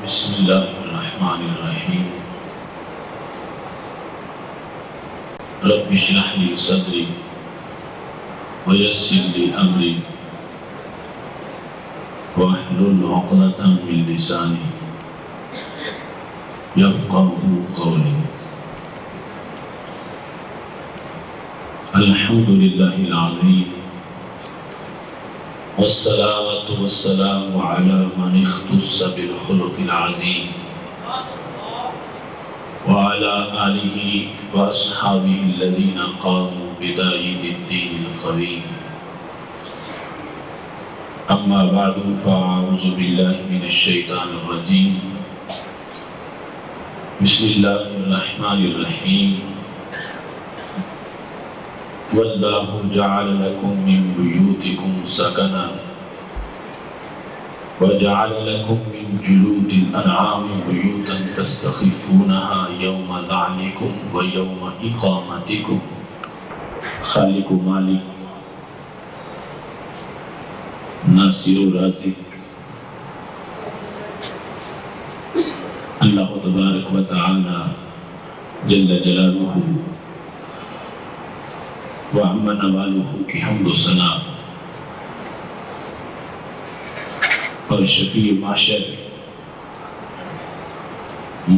بسم اللہ الرحمن الرحیم رب اشرح لی صدری ویسر لی امری واحلل عقدۃ من لسانی یفقهوا قولی. الحمد للہ العظیم والصلاة والسلام على من اختص بالخلق العظیم وعلى آلہ واصحابہ الذین قاموا بداعیۃ الدین القویم. اما بعد فاعوذ باللہ من الشیطان الرجیم. بسم اللہ الرحمن الرحیم. واللہ جعل لکم من بیوتکم سکنا وجعل لکم من جلود الانعام بیوتا تستخفونها یوم ذعنکم ویوم اقامتکم. خالق و مالک، ناصر و رازق اللہ تبارک و تعالی جل جلالہ وعم نوالہ کی حمد و ثنا اور شفیع معاشر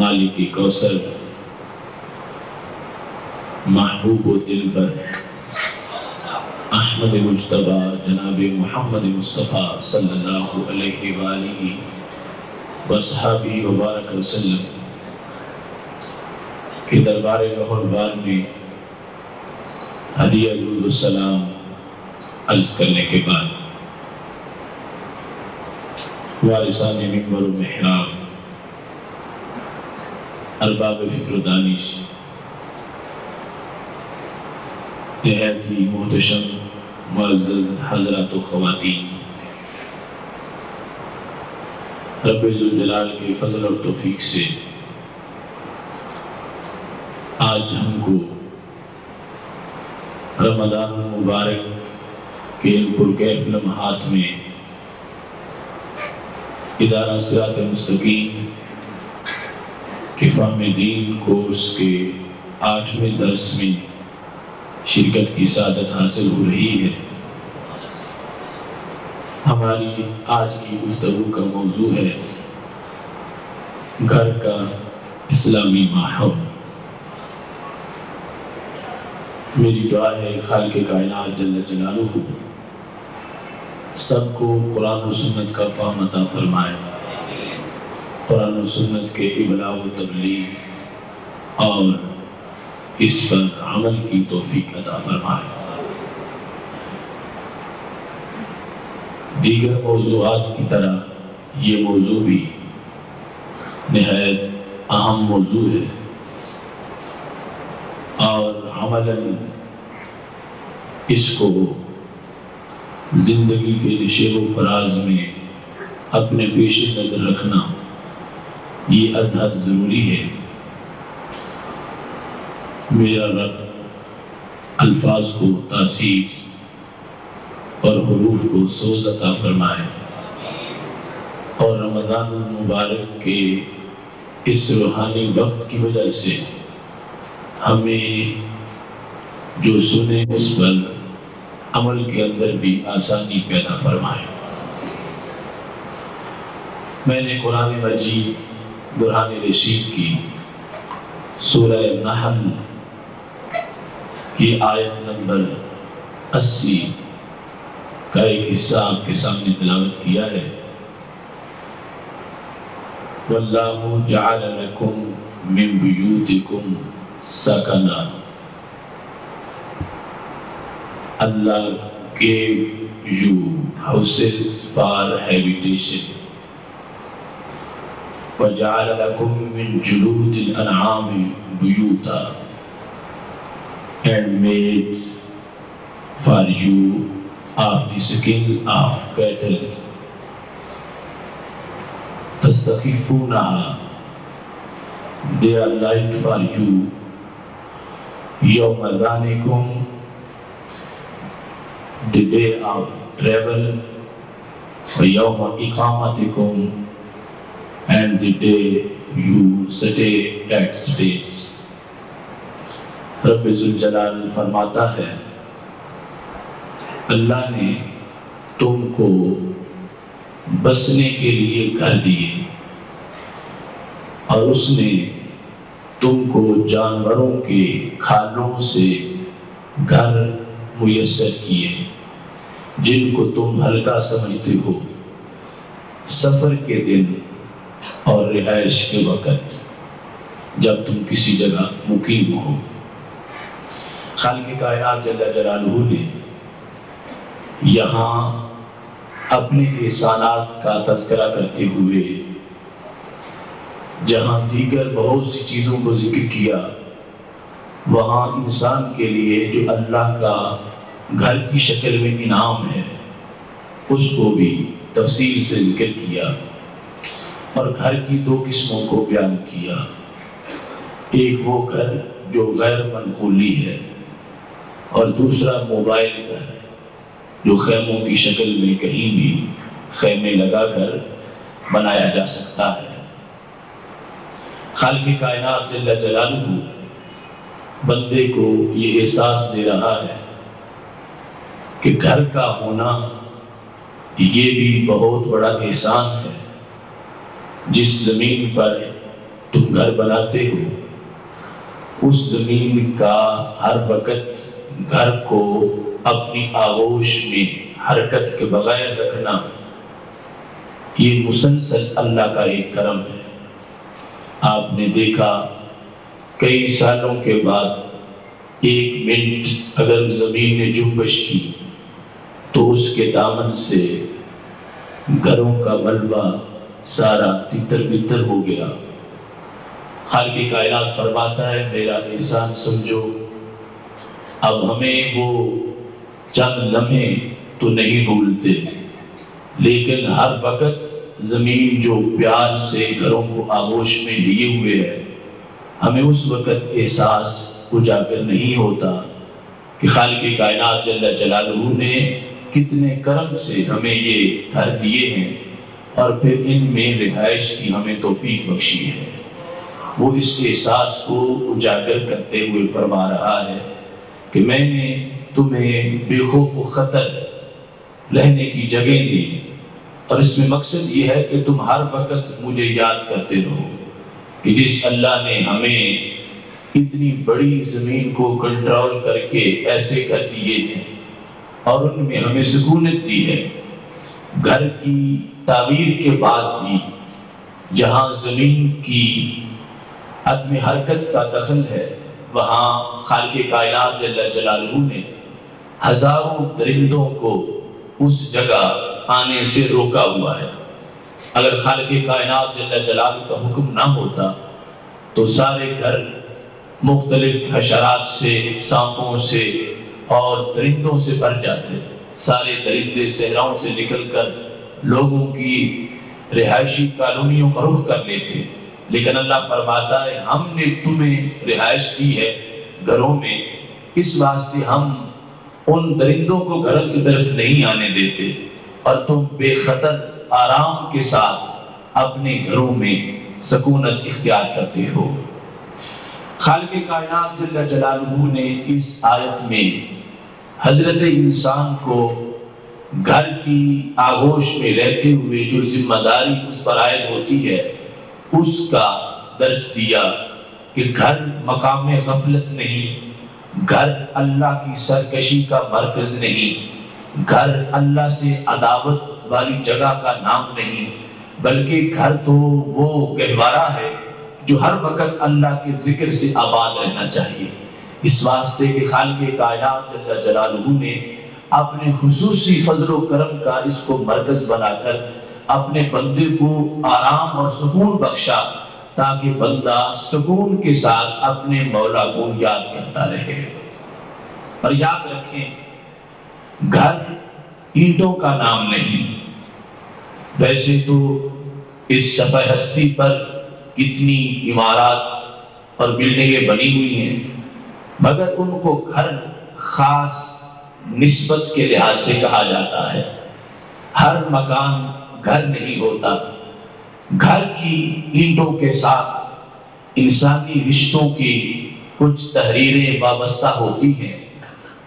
مالک کوثر محبوب و دلبر احمد مجتبی جناب محمد مصطفیٰ صلی اللہ علیہ وآلہ وصحابہ وبارک وسلم کے دربار گہربان میں ہدیہ درود السلام عرض کرنے کے بعد وارثان منبر و محراب، ارباب فکر و دانش، نہایت ہی محتشم معزز حضرات و خواتین، رب ذوالجلال کے فضل اور توفیق سے آج ہم کو رمضان مبارک کے پرکیف لمحات میں ادارہ صراط مستقیم کے فہم دین کورس کے 8ویں درس میں شرکت کی سعادت حاصل ہو رہی ہے. ہماری آج کی گفتگو کا موضوع ہے گھر کا اسلامی ماحول. میری دعا ہے خالق کائنات جل جلالہ سب کو قرآن و سنت کا فہم عطا فرمائے، قرآن و سنت کے ابلاغ و تبلیغ اور اس پر عمل کی توفیق عطا فرمائے. دیگر موضوعات کی طرح یہ موضوع بھی نہایت اہم موضوع ہے اور عملاً اس کو زندگی کے نشیب و فراز میں اپنے پیش نظر رکھنا یہ ازحد ضروری ہے. میرا رب الفاظ کو تاثیر اور حروف کو سوز عطا فرمائے اور رمضان المبارک کے اس روحانی وقت کی وجہ سے ہمیں جو سنے اس پر عمل کے اندر بھی آسانی پیدا فرمائے. میں نے قرآن مجید برہان رشید کی سورہ نحل کی آیت نمبر 80 کا ایک حصہ آپ کے سامنے تلاوت کیا ہے. وَاللَّهُ جَعَلَ لَكُم مِّن بُيُوتِكُمْ سَكَنًا. Allah gave you houses for habitation. وَجَعَلَ لَكُم مِّن جُلُودِ الْأَنْعَامِ بُيُوتًا, and made for you of the skins of cattle. تَسْتَخِفُونَهَا, they are light for you. يَوْمَ ذَانِكُمْ, the day of travel. وَيَوْمَ إِقَامَتِكُمْ, and the day you stay at stage. رب ذوالجلال فرماتا ہے اللہ نے تم کو بسنے کے لیے گھر دیے اور اس نے تم کو جانوروں کے کھالوں سے گھر میسر کیے جن کو تم ہلکا سمجھتے ہو سفر کے دن اور رہائش کے وقت جب تم کسی جگہ مقیم ہو۔ خالق کائنات جل جلالہ نے یہاں اپنے احسانات کا تذکرہ کرتے ہوئے جہاں دیگر بہت سی چیزوں کو ذکر کیا، وہاں انسان کے لیے جو اللہ کا گھر کی شکل میں انعام ہے اس کو بھی تفصیل سے ذکر کیا اور گھر کی دو قسموں کو بیان کیا۔ ایک وہ گھر جو غیر منقولی ہے اور دوسرا موبائل گھر جو خیموں کی شکل میں کہیں بھی خیمے لگا کر بنایا جا سکتا ہے۔ خالق کائنات جل جلالہ بندے کو یہ احساس دے رہا ہے کہ گھر کا ہونا یہ بھی بہت بڑا احسان ہے۔ جس زمین پر تم گھر بناتے ہو اس زمین کا ہر وقت گھر کو اپنی آغوش میں حرکت کے بغیر رکھنا یہ مسلسل اللہ کا ایک کرم ہے۔ آپ نے دیکھا کئی سالوں کے بعد ایک منٹ اگر زمین نے جنبش کی تو اس کے دامن سے گھروں کا ملبہ سارا تتر بتر ہو گیا۔ خالق کائنات فرماتا ہے میرا احسان سمجھو، اب ہمیں وہ چند لمحے تو نہیں بھولتے لیکن ہر وقت زمین جو پیار سے گھروں کو آغوش میں لیے ہوئے ہے ہمیں اس وقت احساس اجاگر نہیں ہوتا کہ خالق کائنات جل جلالہ نے کتنے کرم سے ہمیں یہ گھر دیے ہیں اور پھر ان میں رہائش کی ہمیں توفیق بخشی ہے۔ وہ اس احساس کو اجاگر کرتے ہوئے فرما رہا ہے کہ میں نے تمہیں بے خوف و خطر رہنے کی جگہ دی اور اس میں مقصد یہ ہے کہ تم ہر وقت مجھے یاد کرتے رہو کہ جس اللہ نے ہمیں اتنی بڑی زمین کو کنٹرول کر کے ایسے کر دیے ہیں اور ان میں ہمیں سکونت دی ہے۔ گھر کی تعمیر کے بعد بھی جہاں زمین کی عدم حرکت کا دخل ہے وہاں خالق کائنات جل جلالہ نے ہزاروں درندوں کو اس جگہ آنے سے روکا ہوا ہے۔ اگر خالق کائنات جل جلالہ کا حکم نہ ہوتا تو سارے گھر مختلف حشرات سے، سانپوں سے اور درندوں سے بھر جاتے۔ سارے درندے صحراؤں سے نکل کر لوگوں کی رہائشی کالونیوں کا رخ کر لیتے، لیکن اللہ فرماتا ہے ہم نے تمہیں رہائش دی ہے گھروں میں، اس واسطے ہم ان درندوں کو گھروں کی طرف نہیں آنے دیتے اور تم بے خطر آرام کے ساتھ اپنے گھروں میں سکونت اختیار کرتے ہو۔ خالق کائنات جل جلالہ نے اس آیت میں حضرت انسان کو گھر کی آغوش میں رہتے ہوئے جو ذمہ داری اس پر عائد ہوتی ہے اس کا درس دیا کہ گھر مقام غفلت نہیں، گھر اللہ کی سرکشی کا مرکز نہیں، گھر اللہ سے عداوت والی جگہ کا نام نہیں، بلکہ گھر تو وہ گہوارہ ہے جو ہر وقت اللہ کے ذکر سے آباد رہنا چاہیے۔ اس واسطے کہ خالق کائنات جل جلالہ نے اپنے خصوصی فضل و کرم کا اس کو مرکز بنا کر اپنے بندے کو آرام اور سکون بخشا تاکہ بندہ سکون کے ساتھ اپنے مولا کو یاد کرتا رہے۔ اور یاد رکھیں گھر اینٹوں کا نام نہیں، ویسے تو اس سفید ہستی پر کتنی عمارات اور بلڈنگیں بنی ہوئی ہیں مگر ان کو گھر خاص نسبت کے لحاظ سے کہا جاتا ہے۔ ہر مکان گھر نہیں ہوتا، گھر کی اینٹوں کے ساتھ انسانی رشتوں کی کچھ تحریریں وابستہ ہوتی ہیں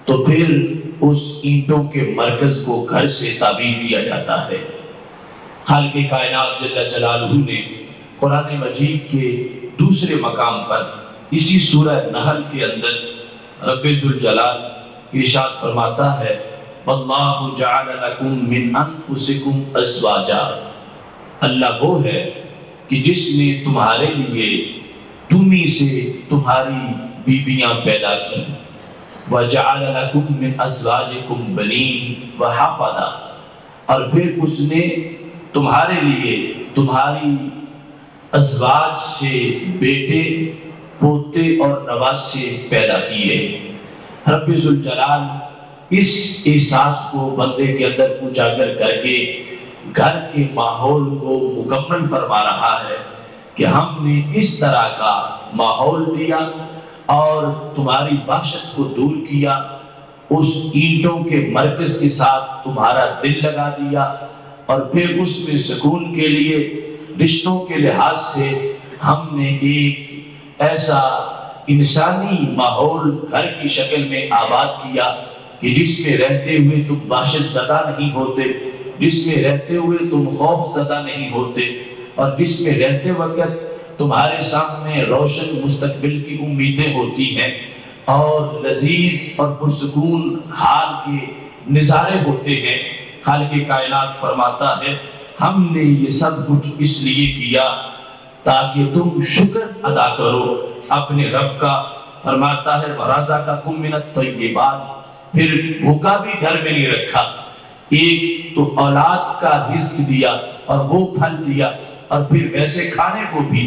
تو پھر اس اینٹوں کے مرکز کو گھر سے تعبیر کیا جاتا ہے۔ خالق کائنات جل جلالہ نے قرآن مجید کے دوسرے مقام پر اسی سورہ نحل کے اندر رب ذوالجلال ارشاد فرماتا ہے وَاللَّهُ جَعَلَ لَكُم مِّنْ أَنفُسِكُمْ أَزْوَاجًا، اللہ وہ ہے کہ جس نے تمہارے لیے تمہیں سے تمہاری بیویاں پیدا کی، وَجَعَلَ لَكُم مِّنْ أَزْوَاجِكُمْ بَنِينَ وَحَفَدًا، اور پھر اس نے تمہارے لیے تمہاری ازواج سے بیٹے پوتے اور نواسے پیدا کیے۔ رب ذوالجلال اس احساس کو بندے کے اندر اجاگر کر کے گھر کے ماحول کو مکمل فرما رہا ہے کہ ہم نے اس طرح کا ماحول دیا اور تمہاری وحشت کو دور کیا، اس اینٹوں کے مرکز کے ساتھ تمہارا دل لگا دیا، اور پھر اس میں سکون کے لیے رشتوں کے لحاظ سے ہم نے ایک ایسا انسانی ماحول گھر کی شکل میں آباد کیا کہ جس میں رہتے ہوئے تم وحشت زدہ نہیں ہوتے، جس میں رہتے ہوئے تم خوف زدہ نہیں ہوتے، اور جس میں رہتے وقت تمہارے سامنے روشن مستقبل کی امیدیں ہوتی ہیں اور لذیذ اور پرسکون حال کے نظارے ہوتے ہیں۔ خالق کائنات فرماتا ہے ہم نے یہ سب کچھ اس لیے کیا تاکہ تم شکر ادا کرو اپنے رب کا۔ فرماتا ہے وَرَزَقَكُم مِّنَ الطَّيِّبَاتِ، پھر بھوکا بھی گھر میں نہیں رکھا، ایک تو اولاد کا رزق دیا اور وہ پھل دیا، اور پھر ویسے کھانے کو بھی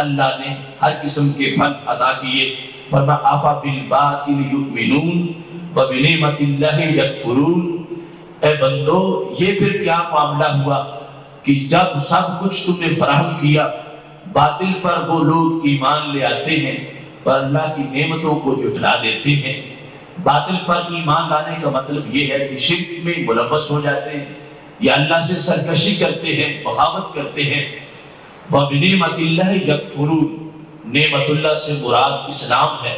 اللہ نے ہر قسم کے پھل عطا کیے۔ فرمایا أَفَبِالْبَاطِلِ يُؤْمِنُونَ وَبِنِعْمَةِ اللَّهِ يَكْفُرُونَ، اے بندو یہ پھر کیا معاملہ ہوا کہ جب سب کچھ تم نے فراہم کیا باطل پر وہ لوگ ایمان لے آتے ہیں پر اللہ کی نعمتوں کو جھٹلا دیتے ہیں۔ باطل پر ایمان لانے کا مطلب یہ ہے کہ شرک میں ملوث ہو جاتے ہیں یا اللہ سے سرکشی کرتے ہیں، بغاوت کرتے ہیں۔ وَبِنِعْمَةِ اللَّهِ يَكْفُرُونَ، نعمت اللہ سے مراد اسلام ہے،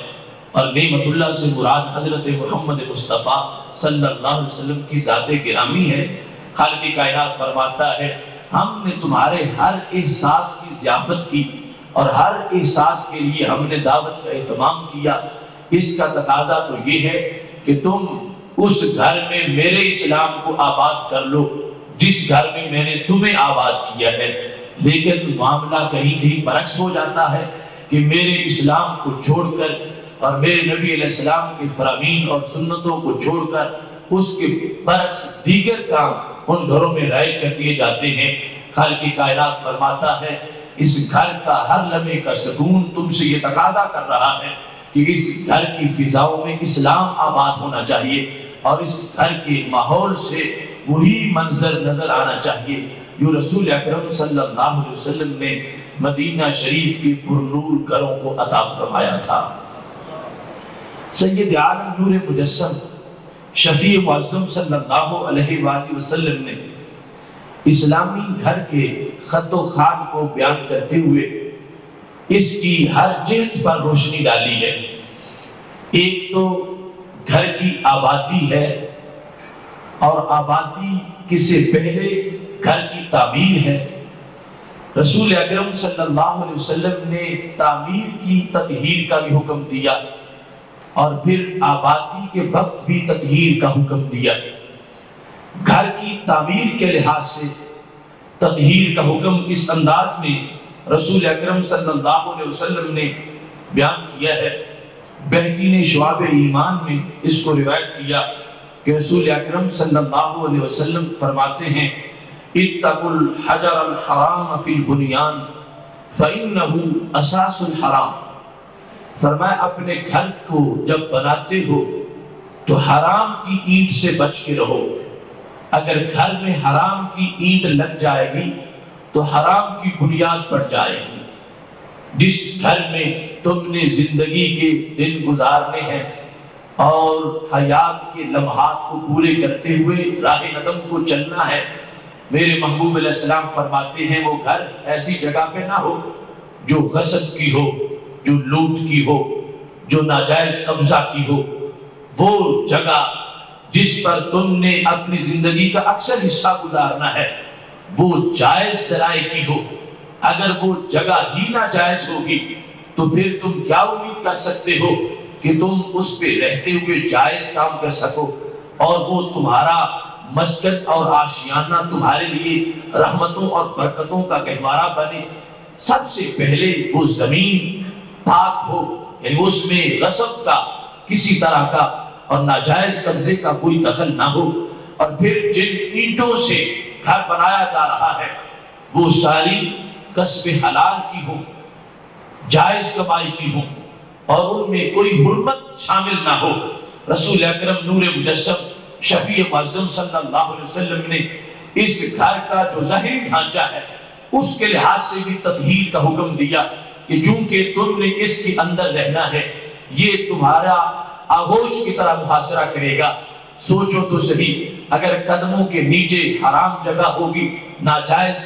اور نعمت اللہ سے مراد حضرت محمد مصطفیٰ صلی اللہ علیہ وسلم کی ذات گرامی ہے۔ خالق کائنات فرماتا ہے ہم نے تمہارے ہر احساس کی ضیافت کی اور ہر احساس کے لیے ہم نے دعوت کا اہتمام کیا۔ اس کا تقاضا تو یہ ہے کہ تم اس گھر میں میرے اسلام کو آباد کر لو جس گھر میں میں نے تمہیں آباد کیا ہے، لیکن معاملہ کہیں کہیں برعکس ہو جاتا ہے کہ میرے اسلام کو چھوڑ کر اور میرے نبی علیہ السلام کے فرامین اور سنتوں کو چھوڑ کر اس کے برعکس دیگر کام ان گھروں میں رائج کر دیے جاتے ہیں۔ خالق کائنات فرماتا ہے اس گھر کا ہر لمحے کا سکون تم سے یہ تقاضا کر رہا ہے کہ اس گھر کی فضاؤں میں اسلام آباد ہونا چاہیے اور اس گھر کے ماحول سے وہی منظر نظر آنا چاہیے جو رسول اکرم صلی اللہ علیہ وسلم نے مدینہ شریف کے پرنور گھروں کو عطا فرمایا تھا۔ سید عالم نور مجسم شفیع معظم صلی اللہ علیہ وآلہ وسلم نے اسلامی گھر کے خط و خال کو بیان کرتے ہوئے اس کی ہر جہت پر روشنی ڈالی ہے۔ ایک تو گھر کی آبادی ہے، اور آبادی کس سے پہلے گھر کی تعمیر ہے۔ رسول اکرم صلی اللہ علیہ وسلم نے تعمیر کی تطہیر کا بھی حکم دیا اور پھر آبادی کے وقت بھی تطہیر کا حکم دیا۔ گھر کی تعمیر کے لحاظ سے تطہیر کا حکم اس انداز میں رسول اکرم صلی اللہ علیہ وسلم نے بیان کیا ہے۔ بہقی نے شعاب ایمان میں اس کو روایت کیا کہ رسول اکرم صلی اللہ علیہ وسلم فرماتے ہیں اتقوا الحجر الحرام فی البنیان فإنہ اساس الحرام۔ فرمایا اپنے گھر کو جب بناتے ہو تو حرام کی اینٹ سے بچ کے رہو۔ اگر گھر میں حرام کی اینٹ لگ جائے گی تو حرام کی بنیاد پڑ جائے گی۔ جس گھر میں تم نے زندگی کے دن گزارنے ہیں اور حیات کے لمحات کو پورے کرتے ہوئے راہ ندم کو چلنا ہے، میرے محبوب علیہ السلام فرماتے ہیں وہ گھر ایسی جگہ پہ نہ ہو جو غصب کی ہو، جو لوٹ کی ہو، جو ناجائز قبضہ کی ہو۔ وہ جگہ جس پر تم نے اپنی زندگی کا اکثر حصہ گزارنا ہے وہ جائز ذرائع کی ہو۔ اگر وہ جگہ ہی ناجائز ہوگی تو پھر تم کیا امید کر سکتے ہو کہ تم اس پہ رہتے ہوئے جائز کام کر سکو اور وہ تمہارا مسکن اور آشیانہ تمہارے لیے رحمتوں اور برکتوں کا گہوارہ بنے۔ سب سے پہلے وہ زمین پاک ہو، یعنی اس میں غصب کا کسی طرح کا اور ناجائز قبضے کا کوئی دخل نہ ہو، اور پھر جن اینٹوں سے گھر بنایا جا رہا ہے وہ ساری کسب حلال کی ہو، جائز کمائی کی ہو، اور ان میں کوئی حرمت شامل نہ ہو۔ رسول اکرم نور مجسم شفیع معظم صلی اللہ علیہ وسلم نے اس گھر کا جو ظاہری ڈھانچہ ہے اس کے لحاظ سے بھی تطہیر کا حکم دیا کہ چونکہ تم نے اس کے اندر رہنا ہے یہ تمہارا آغوش کی طرح محاصرہ کرے گا۔ سوچو تو صحیح، اگر قدموں کے نیچے حرام جگہ ہوگی، ناجائز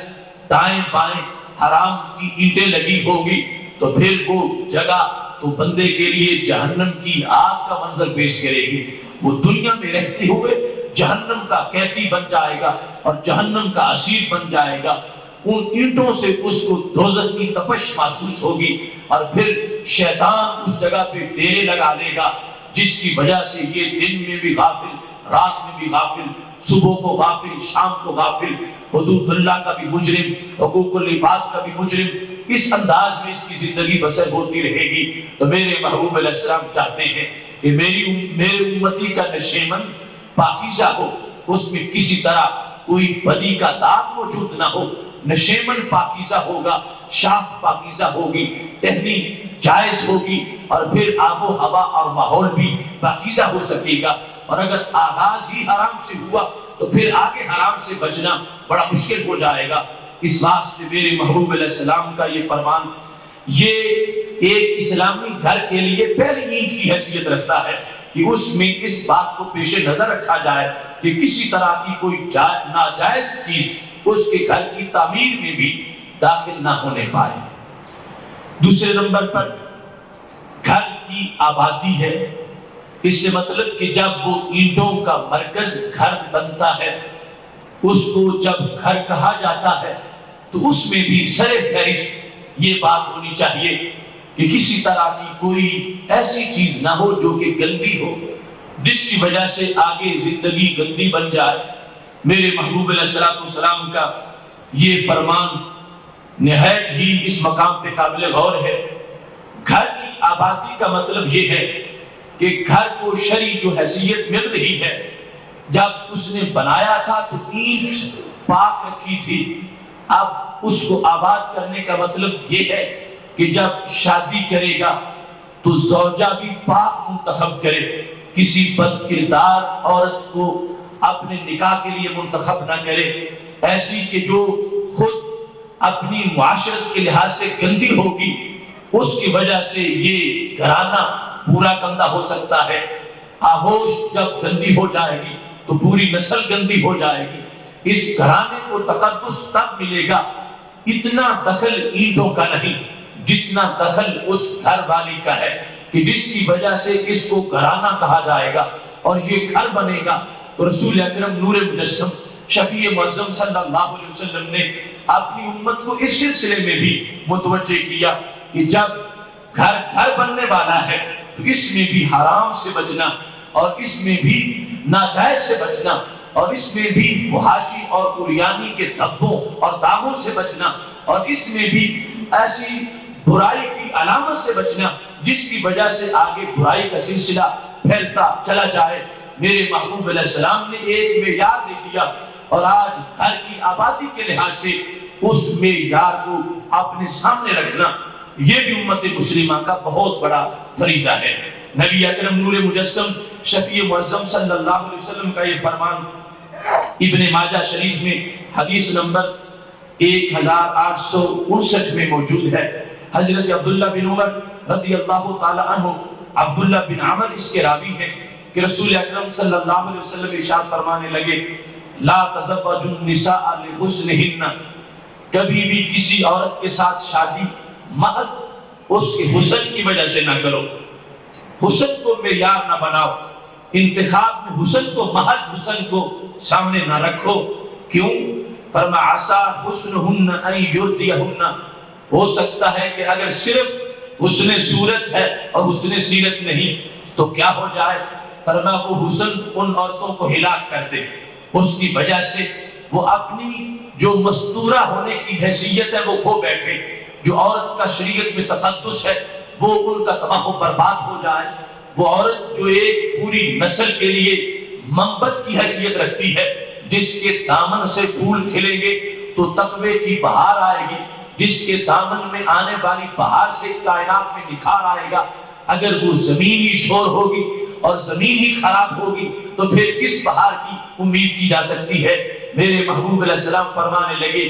دائیں بائیں حرام کی اینٹیں لگی ہوگی تو پھر وہ جگہ تو بندے کے لیے جہنم کی آگ کا منظر پیش کرے گی۔ وہ دنیا میں رہتے ہوئے جہنم کا قیدی بن جائے گا اور جہنم کا اسیر بن جائے گا۔ ان اینٹوں سے اس کو دوزخ کی تپش محسوس ہوگی، اور پھر شیطان اس جگہ پہ ڈیرے لگا لے گا، جس کی وجہ سے یہ دن میں بھی غافل، رات میں بھی غافل، صبح کو غافل، شام کو غافل، حدود اللہ کا بھی مجرم، حقوق العباد کا بھی مجرم، اس انداز میں اس کی زندگی بسر ہوتی رہے گی۔ تو میرے محبوب علیہ السلام چاہتے ہیں کہ میرے امتی کا نشیمن پاکیزہ ہو، اس میں کسی طرح کوئی بدی کا داغ موجود نہ ہو۔ نشیمن پاکیزہ ہوگا، شاخ پاکیزہ ہوگی، ٹہنی جائز ہوگی، اور پھر آب و ہوا اور ماحول بھی پاکیزہ ہو سکے گا۔ اور اگر آغاز ہی حرام سے ہوا تو پھر آگے حرام سے بچنا بڑا مشکل ہو جائے گا۔ اس واسطے میرے محبوب علیہ السلام کا یہ فرمان یہ ایک اسلامی گھر کے لیے پہلی اینٹ کی حیثیت رکھتا ہے کہ اس میں اس بات کو پیش نظر رکھا جائے کہ کسی طرح کی کوئی ناجائز چیز اس کے گھر کی تعمیر میں بھی داخل نہ ہونے پائے۔ دوسرے نمبر پر گھر کی آبادی ہے۔ اس سے مطلب کہ جب وہ اینٹوں کا مرکز گھر بنتا ہے، اس کو جب گھر کہا جاتا ہے تو اس میں بھی سر فہرست یہ بات ہونی چاہیے کہ کسی طرح کی کوئی ایسی چیز نہ ہو جو کہ گندی ہو، جس کی وجہ سے آگے زندگی گندی بن جائے۔ میرے محبوب علیہ السلام کا یہ فرمان نہایت ہی اس مقام پہ قابل غور ہے۔ گھر کی آبادی کا مطلب یہ ہے کہ گھر کو شرعی جو حیثیت مل رہی ہے، جب اس نے بنایا تھا تو اینٹ پاک رکھی تھی، اب اس کو آباد کرنے کا مطلب یہ ہے کہ جب شادی کرے گا تو زوجہ بھی پاک منتخب کرے، کسی بد کردار عورت کو اپنے نکاح کے لیے منتخب نہ کرے، ایسی کہ جو خود اپنی معاشرت کے لحاظ سے گندی ہوگی، اس کی وجہ سے یہ گھرانہ پورا گندہ ہو سکتا ہے۔ آغوش جب گندی ہو جائے گی تو پوری نسل گندی ہو جائے گی۔ اس گھرانے کو تقدس تب ملے گا، اتنا دخل اینٹوں کا نہیں جتنا دخل اس گھر والی کا ہے، کہ جس کی وجہ سے اس کو گھرانہ کہا جائے گا اور یہ گھر بنے گا۔ تو رسول اکرم نور مجسم شفیع معظم صلی اللہ علیہ وسلم نے اپنی امت کو اس سلسلے میں بھی متوجہ کیا کہ جب گھر بننے والا ہے تو اس میں بھی حرام سے بچنا، اور اس میں بھی ناجائز سے بچنا، اور اس میں بھی فحاشی اور عریانی کے دھبوں اور داغوں سے بچنا، اور اس میں بھی ایسی برائی کی علامت سے بچنا جس کی وجہ سے آگے برائی کا سلسلہ پھیلتا چلا جائے۔ میرے محبوب علیہ السلام نے ایک معیار دے دیا، اور آج گھر کی آبادی کے لحاظ سے اس معیار کو اپنے سامنے رکھنا یہ بھی امت مسلمہ کا بہت بڑا فریضہ ہے۔ نبی اکرم نور مجسم شفیع معظم صلی اللہ علیہ وسلم کا یہ فرمان ابن ماجہ شریف میں حدیث نمبر 1859 میں موجود ہے۔ حضرت عبداللہ بن عمر رضی اللہ تعالی عنہ، عبداللہ بن عمر اس کے راوی ہیں کہ رسول اکرم صلی اللہ علیہ وسلم ارشاد فرمانے لگے، لا تزوج النساء لحسنہن، کبھی بھی کسی عورت کے ساتھ شادی محض اس کے حسن کی وجہ سے نہ کرو، حسن کو معیار نہ بناؤ، انتخاب میں حسن کو محض حسن کو سامنے نہ رکھو۔ کیوں؟ فرمایا عسیٰ حسنہن ان یردیہن، ہو سکتا ہے کہ اگر صرف حسن صورت ہے اور حسن سیرت نہیں تو کیا ہو جائے؟ فرمایا وہ حسن ان عورتوں کو ہلاک کر دے، اس کی وجہ سے وہ اپنی جو مستورہ ہونے کی حیثیت ہے وہ کھو بیٹھے، جو عورت کا شریعت میں تقدس ہے وہ ان کا تباہ و برباد ہو جائے۔ وہ عورت جو ایک پوری نسل کے لیے منبت کی حیثیت رکھتی ہے، جس کے دامن سے پھول کھلیں گے تو تقوی کی بہار آئے گی، جس کے دامن میں آنے والی بہار سے کائنات میں نکھار آئے گا، اگر وہ زمین ہی شور ہوگی اور زمین ہی خراب ہوگی تو پھر کس بہار کی امید کی جا سکتی ہے؟ میرے محبوب علیہ السلام فرمانے لگے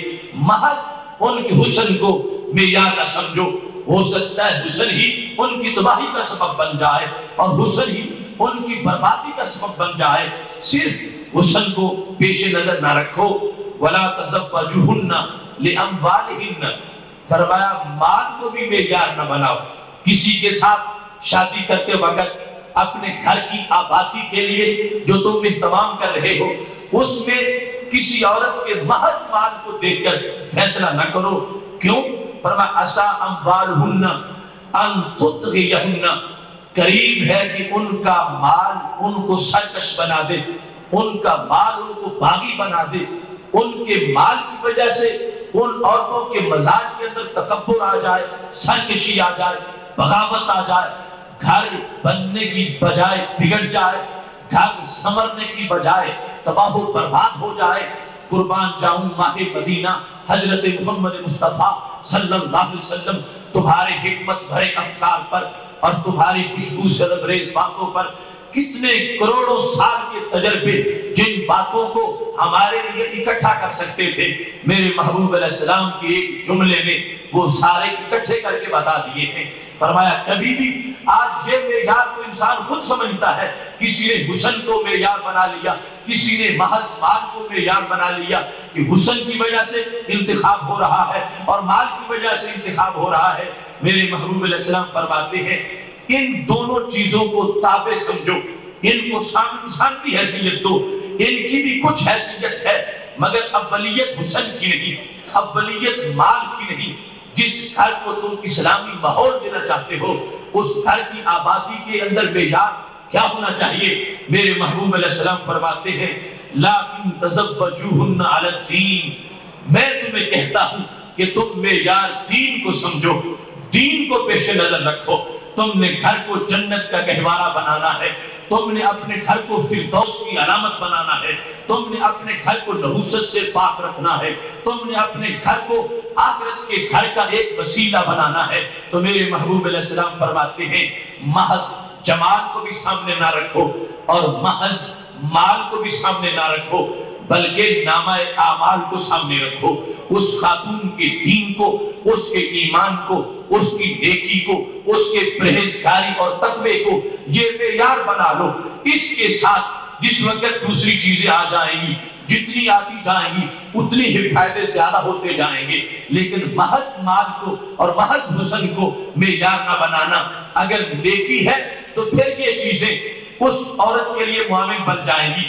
محض ان کے حسن کو معیار نہ سمجھو، ہو سکتا ہے حسن ہی ان کی تباہی کا سبب بن جائے اور حسن ہی ان کی بربادی کا سبب بن جائے۔ صرف حسن کو پیش نظر نہ رکھو۔ وَلَا تَزَوَّجُوهُنَّ لِأَمْوَالِهِنَّ، فرمایا مال کو بھی معیار نہ بناؤ، کسی کے ساتھ شادی کرتے وقت اپنے گھر کی آبادی کے لیے جو تم اہتمام کر رہے ہو اس میں کسی عورت کے محض مال کو دیکھ کر فیصلہ نہ کرو۔ کیوں؟ فرمایا عسیٰ أَمْوَالُهُنَّ أَن تُطْغِيَهُنَّ، قریب ہے کہ ان کا مال ان کو سرکش بنا دے، ان کا مال ان کو باغی بنا دے، ان کے مال کی وجہ سے ان عورتوں کے مزاج کے اندر تکبر آ جائے، سرکشی آ جائے، بغاوت آ جائے، گھر بننے کی بجائے بگڑ جائے، گھر سنورنے کی بجائے تباہ و برباد ہو جائے۔ قربان جاؤں ماہ مدینہ حضرت محمد مصطفیٰ صلی اللہ علیہ وسلم تمہارے حکمت بھرے افکار پر اور تمہاری خوشبو سے لبریز باتوں پر کتنے کروڑوں سال کے تجربے جن باتوں کو ہمارے لیے اکٹھا کر سکتے تھے، میرے محبوب علیہ السلام کے ایک جملے میں وہ سارے اکٹھے کر کے بتا دیے ہیں۔ فرمایا کبھی بھی آج یہ معیار تو انسان خود سمجھتا ہے، کسی نے حسن کو معیار بنا لیا، کسی نے محض مال کو معیار بنا لیا کہ حسن کی وجہ سے انتخاب ہو رہا ہے اور مال کی وجہ سے انتخاب ہو رہا ہے۔ میرے محبوب علیہ السلام فرماتے ہیں ان دونوں چیزوں کو تابع سمجھو، ان کو انسان کی حیثیت دو، ان کی بھی کچھ حیثیت ہے مگر اولیت حسن کی نہیں، اولیت مال کی نہیں۔ جس گھر کو تم اسلامی ماحول دینا چاہتے ہو اس گھر کی آبادی کے اندر معیار کیا ہونا چاہیے؟ میرے محبوب علیہ السلام فرماتے ہیں لیکن تزوجوہن علی الدین، میں تمہیں کہتا ہوں کہ تم معیار دین کو سمجھو، دین کو پیش نظر رکھو۔ تم نے گھر کو جنت کا گہوارہ بنانا ہے، تم نے اپنے گھر کو فردوس کی علامت بنانا ہے، تم نے اپنے گھر کو نحوست سے پاک رکھنا ہے، تم نے اپنے گھر کو آخرت کے گھر کا ایک وسیلہ بنانا ہے۔ تو میرے محبوب علیہ السلام فرماتے ہیں محض جمال کو بھی سامنے نہ رکھو اور محض مال کو بھی سامنے نہ رکھو، بلکہ نامہ اعمال کو سامنے رکھو، اس خاتون کے دین کو، اس کے ایمان کو، اس کی نیکی کو، اس کے پرہیزگاری اور تقوی کو یہ معیار بنا لو۔ اس کے ساتھ جس وقت دوسری چیزیں آ جائیں گی، جتنی آتی جائیں گی اتنی ہی فائدے زیادہ ہوتے جائیں گے، لیکن محض مال کو اور محض حسن کو معیار نہ بنانا۔ اگر نیکی ہے تو پھر یہ چیزیں اس عورت کے لیے معامل بن جائیں گی،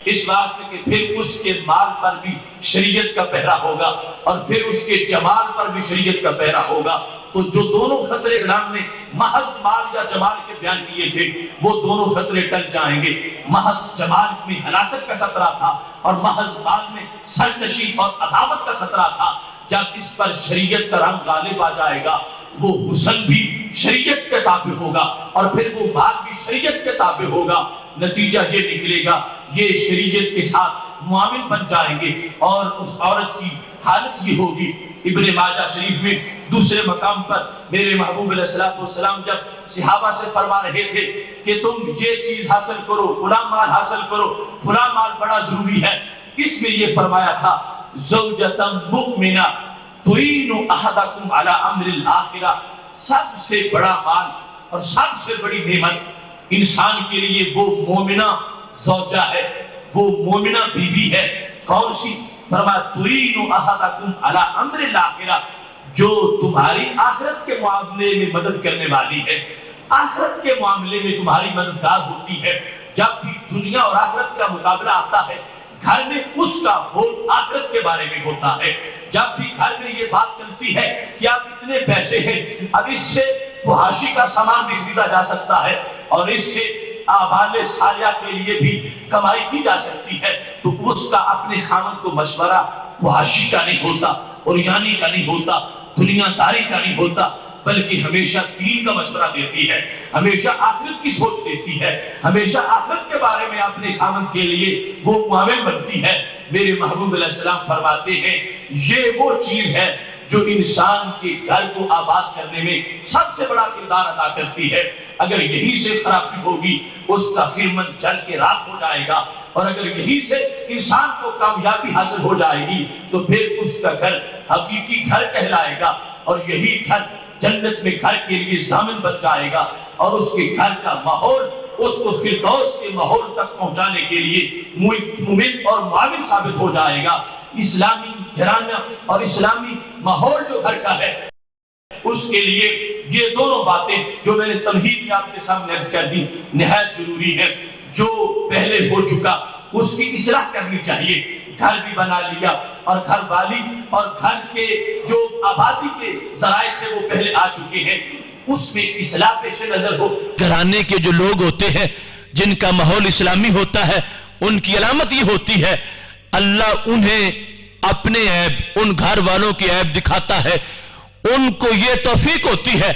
اس واسطے کہ پھر اس کے مال پر بھی شریعت کا پہرا ہوگا اور پھر اس کے جمال پر بھی شریعت کا پہرا ہوگا۔ تو جو دونوں خطرے اسلام نے محض مال یا جمال کے بیان کیے تھے وہ دونوں خطرے ٹل جائیں گے۔ محض جمال میں ہلاکت کا خطرہ تھا اور محض مال میں سرکشی اور عداوت کا خطرہ تھا۔ جب اس پر شریعت کا رنگ غالب آ جائے گا وہ حسن بھی شریعت کے تابع ہوگا اور پھر وہ مال بھی شریعت کے تابع ہوگا۔ نتیجہ یہ نکلے گا یہ شریعت کے ساتھ معامل بن جائیں گے اور اس عورت کی حالت یہ ہوگی۔ ابن ماجہ شریف میں دوسرے مقام پر میرے محبوب علیہ السلام جب صحابہ سے فرما رہے تھے کہ تم یہ چیز حاصل کرو، فلاں مال حاصل کرو، فلاں مال بڑا ضروری ہے، اس میں یہ فرمایا تھا زوجۃ مؤمنہ تعین احدکم علی امر الاخرہ، سب سے بڑا مال اور سب سے بڑی نعمت انسان کے لیے وہ مومنہ زوجہ ہے وہ مومنہ بیوی ہے. کون سی؟ فرمایا تُعِينُ أَحَدَكُمْ عَلَىٰ أَمْرِ الْآخِرَةِ، جو تمہاری آخرت کے معاملے میں مدد کرنے والی ہے، آخرت کے معاملے میں تمہاری مددگار ہوتی ہے. جب بھی دنیا اور آخرت کا مقابلہ آتا ہے، گھر میں اس کا ووٹ آخرت کے بارے میں ہوتا ہے. جب بھی گھر میں یہ بات چلتی ہے کہ آپ اتنے پیسے ہیں، اب اس سے فحاشی کا سامان بھی خریدا جا سکتا ہے اور اس سے آبال سالیہ کے لیے بھی کمائی کی جا سکتی ہے، تو اس کا اپنے خاوند کو مشورہ فحاشی کا نہیں ہوتا، اوریانی کا نہیں ہوتا، دنیا داری کا نہیں ہوتا، بلکہ ہمیشہ دین کا مشورہ دیتی ہے، ہمیشہ آخرت کی سوچ دیتی ہے، ہمیشہ آخرت کے بارے میں اپنے خاوند کے لیے وہ معاون بنتی ہے. میرے محبوب علیہ السلام فرماتے ہیں یہ وہ چیز ہے جو انسان کے گھر کو آباد کرنے میں سب سے بڑا کردار ادا کرتی ہے. اگر یہی سے خرابی ہوگی اس کا خرمن جل کے راکھ ہو جائے گا، اور اگر یہی سے انسان کو کامیابی حاصل ہو جائے گی تو پھر اس کا گھر حقیقی گھر کہلائے گا، اور یہی گھر جنت میں گھر کے لیے ضامن بن جائے گا، اور اس کے گھر کا ماحول اس کو فردوس کے ماحول تک پہنچانے کے لیے مومن اور معاون ثابت ہو جائے گا. اسلامی گھرانہ اور اسلامی ماحول جو گھر کا ہے اس کے لیے یہ دونوں باتیں جو میں نے تمہید میں آپ کے سامنے عرض کر دی نہایت ضروری ہے. جو پہلے ہو چکا اس کی اصلاح کرنی چاہیے. گھر بھی بنا لیا اور گھر والی اور گھر کے جو آبادی کے ذرائع تھے وہ پہلے آ چکے ہیں، اس میں اصلاح پیش نظر ہو. گھرانے کے جو لوگ ہوتے ہیں جن کا ماحول اسلامی ہوتا ہے ان کی علامت یہ ہوتی ہے اللہ انہیں اپنے عیب، ان گھر والوں کی عیب دکھاتا ہے. ان کو یہ توفیق ہوتی ہے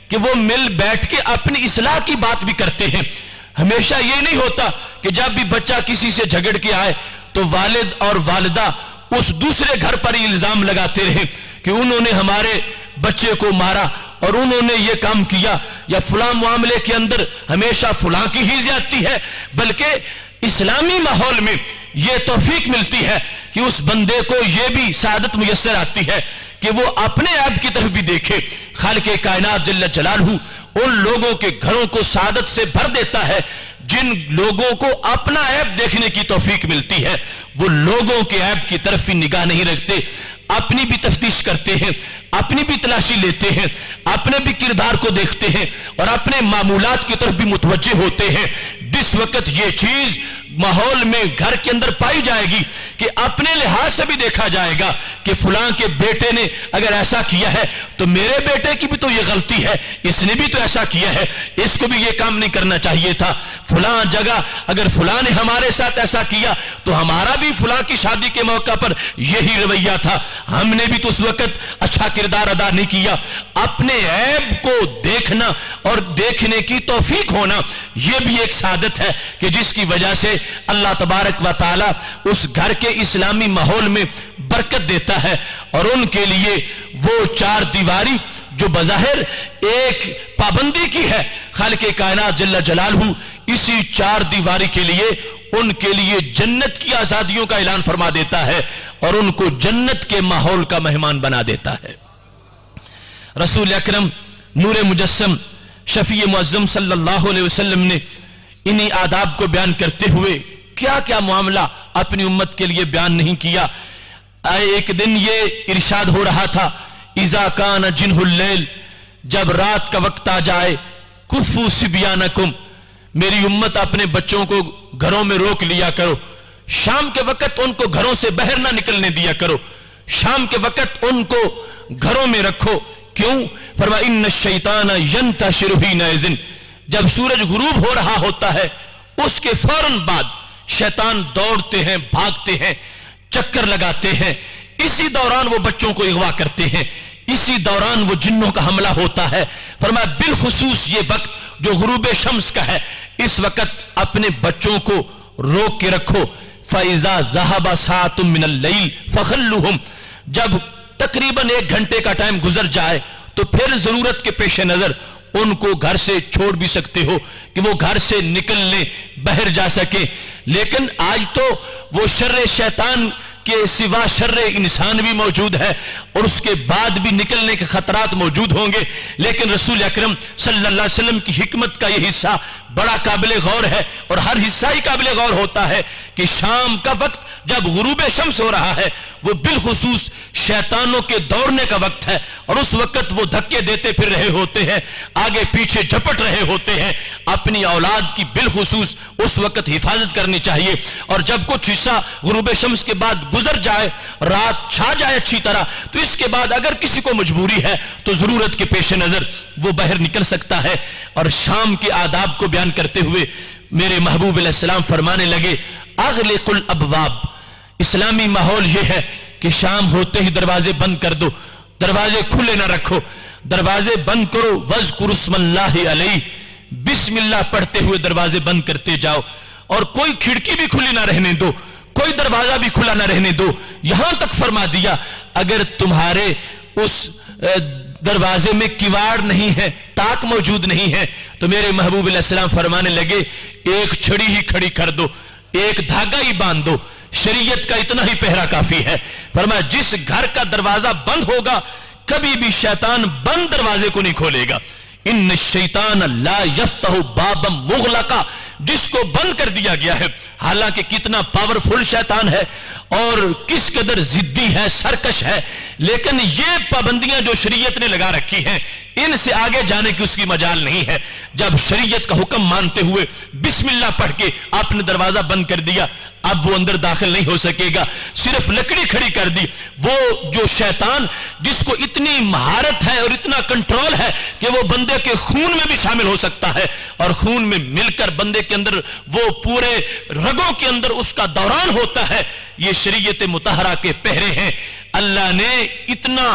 کہ وہ مل بیٹھ کے اپنی اصلاح کی بات بھی کرتے ہیں. ہمیشہ یہ نہیں ہوتا کہ جب بھی بچہ کسی سے جھگڑ کے آئے تو والد اور والدہ اس دوسرے گھر پر ہی الزام لگاتے رہے کہ انہوں نے ہمارے بچے کو مارا اور انہوں نے یہ کام کیا، یا فلاں معاملے کے اندر ہمیشہ فلاں کی ہی زیادتی ہے. بلکہ اسلامی ماحول میں یہ توفیق ملتی ہے کہ اس بندے کو یہ بھی سعادت میسر آتی ہے کہ وہ اپنے عیب کی طرف بھی دیکھے. خالق کائنات جل جلالہ ان لوگوں کے گھروں کو سعادت سے بھر دیتا ہے جن لوگوں کو اپنا عیب دیکھنے کی توفیق ملتی ہے. وہ لوگوں کے عیب کی طرف بھی نگاہ نہیں رکھتے، اپنی بھی تفتیش کرتے ہیں، اپنی بھی تلاشی لیتے ہیں، اپنے بھی کردار کو دیکھتے ہیں اور اپنے معمولات کی طرف بھی متوجہ ہوتے ہیں. جس وقت یہ چیز ماحول میں گھر کے اندر پائی جائے گی کہ اپنے لحاظ سے بھی دیکھا جائے گا کہ فلاں کے بیٹے نے اگر ایسا کیا ہے تو میرے بیٹے کی بھی تو یہ غلطی ہے، اس نے بھی تو ایسا کیا ہے، اس کو بھی یہ کام نہیں کرنا چاہیے تھا. فلاں جگہ اگر فلاں نے ہمارے ساتھ ایسا کیا تو ہمارا بھی فلاں کی شادی کے موقع پر یہی رویہ تھا، ہم نے بھی تو اس وقت اچھا کردار ادا نہیں کیا. اپنے عیب کو دیکھنا اور دیکھنے کی توفیق ہونا یہ بھی ایک سعادت ہے کہ جس کی وجہ سے اللہ تبارک و تعالی اس گھر کے اسلامی ماحول میں برکت دیتا ہے. اور ان کے لیے وہ چار دیواری جو بظاہر ایک پابندی کی ہے، خالق کائنات جل جلالہ اسی چار دیواری کے لیے ان کے لیے جنت کی آزادیوں کا اعلان فرما دیتا ہے اور ان کو جنت کے ماحول کا مہمان بنا دیتا ہے. رسول اکرم نور مجسم شفیع معظم صلی اللہ علیہ وسلم نے انہی آداب کو بیان کرتے ہوئے کیا کیا معاملہ اپنی امت کے لیے بیان نہیں کیا. ایک دن یہ ارشاد ہو رہا تھا اذا کان جنہ اللیل، جب رات کا وقت آ جائے، کفو صبیانکم، میری امت اپنے بچوں کو گھروں میں روک لیا کرو، شام کے وقت ان کو گھروں سے باہر نہ نکلنے دیا کرو، شام کے وقت ان کو گھروں میں رکھو. کیوں؟ فرمایا ان الشیطان ینتشر حینئذ، جب سورج غروب ہو رہا ہوتا ہے اس کے فوراً بعد شیطان دوڑتے ہیں، بھاگتے ہیں، چکر لگاتے ہیں، اسی دوران وہ بچوں کو اغوا کرتے ہیں، اسی دوران وہ جنوں کا حملہ ہوتا ہے. فرمایا بالخصوص یہ وقت جو غروب شمس کا ہے اس وقت اپنے بچوں کو روک کے رکھو. فَإِذَا ذَهَبَ سَاعَةٌ مِّنَ اللَّيْلِ فَخَلُّهُمْ، جب تقریباً 1 گھنٹے کا ٹائم گزر جائے تو پھر ضرورت کے پیش نظر ان کو گھر سے چھوڑ بھی سکتے ہو کہ وہ گھر سے نکل لیں، باہر جا سکیں. لیکن آج تو وہ شر شیطان کہ سوا شر انسان بھی موجود ہے اور اس کے بعد بھی نکلنے کے خطرات موجود ہوں گے، لیکن رسول اکرم صلی اللہ علیہ وسلم کی حکمت کا یہ حصہ بڑا قابل غور ہے، اور ہر حصہ ہی قابل غور ہوتا ہے کہ شام کا وقت جب غروب شمس ہو رہا ہے وہ بالخصوص شیطانوں کے دوڑنے کا وقت ہے، اور اس وقت وہ دھکے دیتے پھر رہے ہوتے ہیں، آگے پیچھے جھپٹ رہے ہوتے ہیں۔ اپنی اولاد کی بالخصوص اس وقت حفاظت کرنی چاہیے، اور جب کچھ حصہ غروب شمس کے بعد گزر جائے، رات چھا جائے اچھی طرح، تو اس کے بعد اگر کسی کو مجبوری ہے تو ضرورت کے پیش نظر وہ باہر نکل سکتا ہے۔ اور شام کے آداب کو بیان کرتے ہوئے میرے محبوب علیہ السلام فرمانے لگے اغلق الابواب، اسلامی ماحول یہ ہے کہ شام ہوتے ہی دروازے بند کر دو، دروازے کھلے نہ رکھو، دروازے بند کرو، وذکر اسم اللہ علیہ، بسم اللہ پڑھتے ہوئے دروازے بند کرتے جاؤ، اور کوئی کھڑکی بھی کھلی نہ رہنے دو، کوئی دروازہ بھی کھلا نہ رہنے دو، یہاں تک فرما دیا اگر تمہارے اس دروازے میں کیواڑ نہیں ہے، ٹاک موجود نہیں ہے، تو میرے محبوب علیہ السلام فرمانے لگے ایک چھڑی ہی کھڑی کر دو، ایک دھاگا ہی باندھ دو، شریعت کا اتنا ہی پہرا کافی ہے۔ فرمایا جس گھر کا دروازہ بند ہوگا کبھی بھی شیطان بند دروازے کو نہیں کھولے گا۔ ان الشیطان لا یفتح بابا مغلقا، جس کو بند کر دیا گیا ہے، حالانکہ کتنا پاورفل شیطان ہے اور کس قدر ضدی ہے، سرکش ہے، لیکن یہ پابندیاں جو شریعت نے لگا رکھی ہیں ان سے آگے جانے کی اس کی مجال نہیں ہے۔ جب شریعت کا حکم مانتے ہوئے بسم اللہ پڑھ کے آپ نے دروازہ بند کر دیا، اب وہ اندر داخل نہیں ہو سکے گا، صرف لکڑی کھڑی کر دی۔ وہ جو شیطان جس کو اتنی مہارت ہے اور اتنا کنٹرول ہے کہ وہ بندے کے خون میں بھی شامل ہو سکتا ہے، اور خون میں مل کر بندے کے اندر وہ پورے رگوں کے اندر اس کا دوران ہوتا ہے، یہ شریعت مطہرہ کے پہرے ہیں۔ اللہ نے اتنا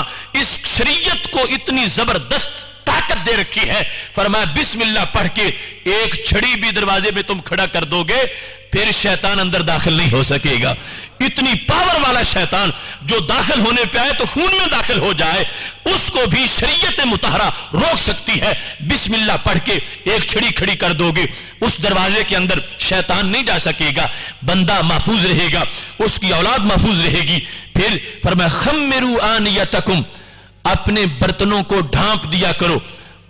اس شریعت کو اتنی زبردست طاقت دے رکھی ہے، فرمایا بسم اللہ پڑھ کے ایک چھڑی بھی دروازے میں تم کھڑا کر دو گے پھر شیطان اندر داخل نہیں ہو سکے گا۔ اتنی پاور والا شیطان جو داخل ہونے پہ آئے تو خون میں داخل ہو جائے، اس کو بھی شریعت مطہرہ روک سکتی ہے۔ بسم اللہ پڑھ کے ایک چھڑی کھڑی کر دو گے، اس دروازے کے اندر شیطان نہیں جا سکے گا، بندہ محفوظ رہے گا، اس کی اولاد محفوظ رہے گی۔ پھر فرمایا خمروا آنیتکم، اپنے برتنوں کو ڈھانپ دیا کرو،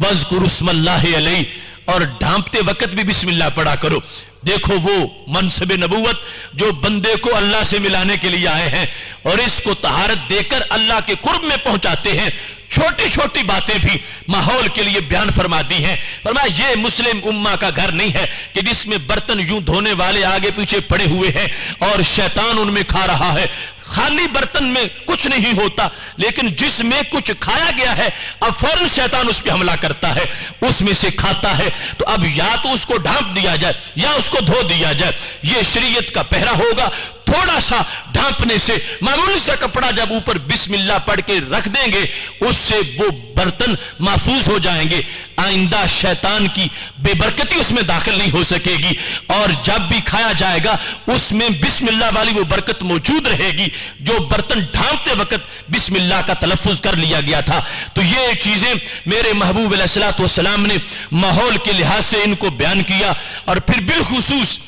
وذکروا اسم اللہ علیہ، اور ڈھانپتے وقت بھی بسم اللہ پڑھا کرو۔ دیکھو وہ منصب نبوت جو بندے کو اللہ سے ملانے کے لیے آئے ہیں اور اس کو طہارت دے کر اللہ کے قرب میں پہنچاتے ہیں، چھوٹی چھوٹی باتیں بھی ماحول کے لیے بیان فرما دی ہیں۔ فرمایا یہ مسلم امہ کا گھر نہیں ہے کہ جس میں برتن یوں دھونے والے آگے پیچھے پڑے ہوئے ہیں اور شیطان ان میں کھا رہا ہے۔ خالی برتن میں کچھ نہیں ہوتا، لیکن جس میں کچھ کھایا گیا ہے اب فوراً شیطان اس پہ حملہ کرتا ہے، اس میں سے کھاتا ہے، تو اب یا تو اس کو ڈھانپ دیا جائے یا اس کو دھو دیا جائے۔ یہ شریعت کا پہرا ہوگا۔ تھوڑا سا ڈھانپنے سے، معمولی سا کپڑا جب اوپر بسم اللہ پڑھ کے رکھ دیں گے اس سے وہ برتن محفوظ ہو جائیں گے، آئندہ شیطان کی بے برکتی اس میں داخل نہیں ہو سکے گی، اور جب بھی کھایا جائے گا اس میں بسم اللہ والی وہ برکت موجود رہے گی جو برتن ڈھانپتے وقت بسم اللہ کا تلفظ کر لیا گیا تھا۔ تو یہ چیزیں میرے محبوب علیہ الصلوۃ والسلام نے ماحول کے لحاظ سے ان کو بیان کیا، اور پھر بالخصوص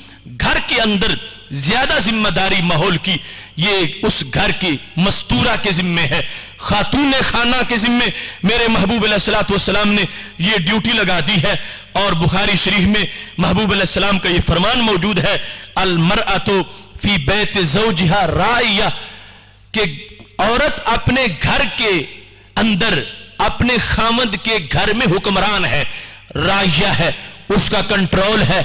گھر کے اندر زیادہ ذمہ داری ماحول کی یہ اس گھر کی مستورہ کے ذمے ہے، خاتون خانہ کے ذمے میرے محبوب علیہ الصلوۃ والسلام نے یہ ڈیوٹی لگا دی ہے۔ اور بخاری شریف میں محبوب علیہ السلام کا یہ فرمان موجود ہے المرأۃ فی بیت زوجہا راعیہ، کہ عورت اپنے گھر کے اندر اپنے خامد کے گھر میں حکمران ہے، راعیہ ہے، اس کا کنٹرول ہے،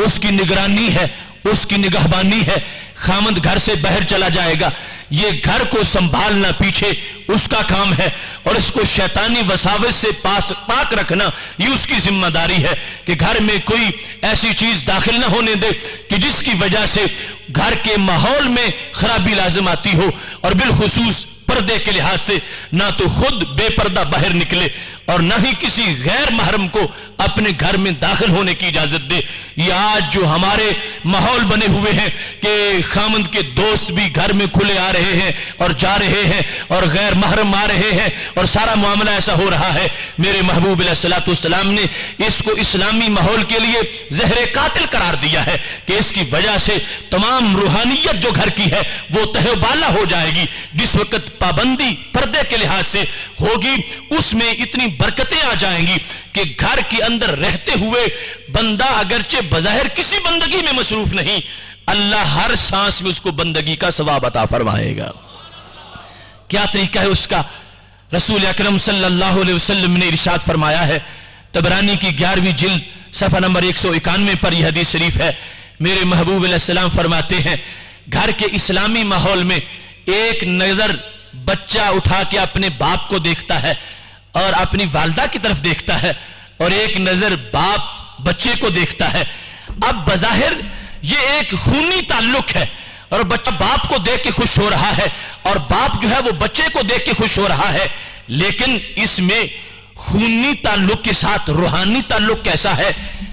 اس کی نگرانی ہے، اس کی نگہبانی ہے۔ خامد گھر سے باہر چلا جائے گا، یہ گھر کو سنبھالنا پیچھے اس کا کام ہے، اور اس کو شیطانی وساوس سے پاک رکھنا یہ اس کی ذمہ داری ہے کہ گھر میں کوئی ایسی چیز داخل نہ ہونے دے کہ جس کی وجہ سے گھر کے ماحول میں خرابی لازم آتی ہو، اور بالخصوص پردے کے لحاظ سے نہ تو خود بے پردہ باہر نکلے اور نہ ہی کسی غیر محرم کو اپنے گھر میں داخل ہونے کی اجازت دے. یہ آج جو ہمارے ماحول بنے ہوئے ہیں کہ خامند کے دوست بھی گھر میں کھلے آ رہے ہیں اور جا رہے ہیں اور غیر محرم آ رہے ہیں اور سارا معاملہ ایسا ہو رہا ہے. میرے محبوب علیہ الصلوۃ والسلام نے اس کو اسلامی ماحول کے لیے زہر قاتل قرار دیا ہے کہ اس کی وجہ سے تمام روحانیت جو گھر کی ہے وہ تہہ و بالا ہو جائے گی. جس وقت پابندی پردے کے لحاظ سے ہوگی اس میں اتنی برکتیں آ جائیں گی کہ گھر کے اندر رہتے ہوئے بندہ اگرچہ بظاہر کسی بندگی میں مصروف نہیں، اللہ ہر سانس میں اس کو بندگی کا ثواب عطا فرمائے گا. کیا طریقہ ہے اس کا؟ رسول اکرم صلی اللہ علیہ وسلم نے ارشاد فرمایا ہے، طبرانی کی 11ویں جلد صفحہ نمبر 191 پر یہ حدیث شریف ہے. میرے محبوب علیہ السلام فرماتے ہیں گھر کے اسلامی ماحول میں ایک نظر بچہ اٹھا کے اپنے باپ کو دیکھتا ہے اور اپنی والدہ کی طرف دیکھتا ہے اور ایک نظر باپ بچے کو دیکھتا ہے. اب بظاہر یہ ایک خونی تعلق ہے اور بچہ باپ کو دیکھ کے خوش ہو رہا ہے اور باپ جو ہے وہ بچے کو دیکھ کے خوش ہو رہا ہے، لیکن اس میں خونی تعلق کے ساتھ روحانی تعلق کیسا ہے؟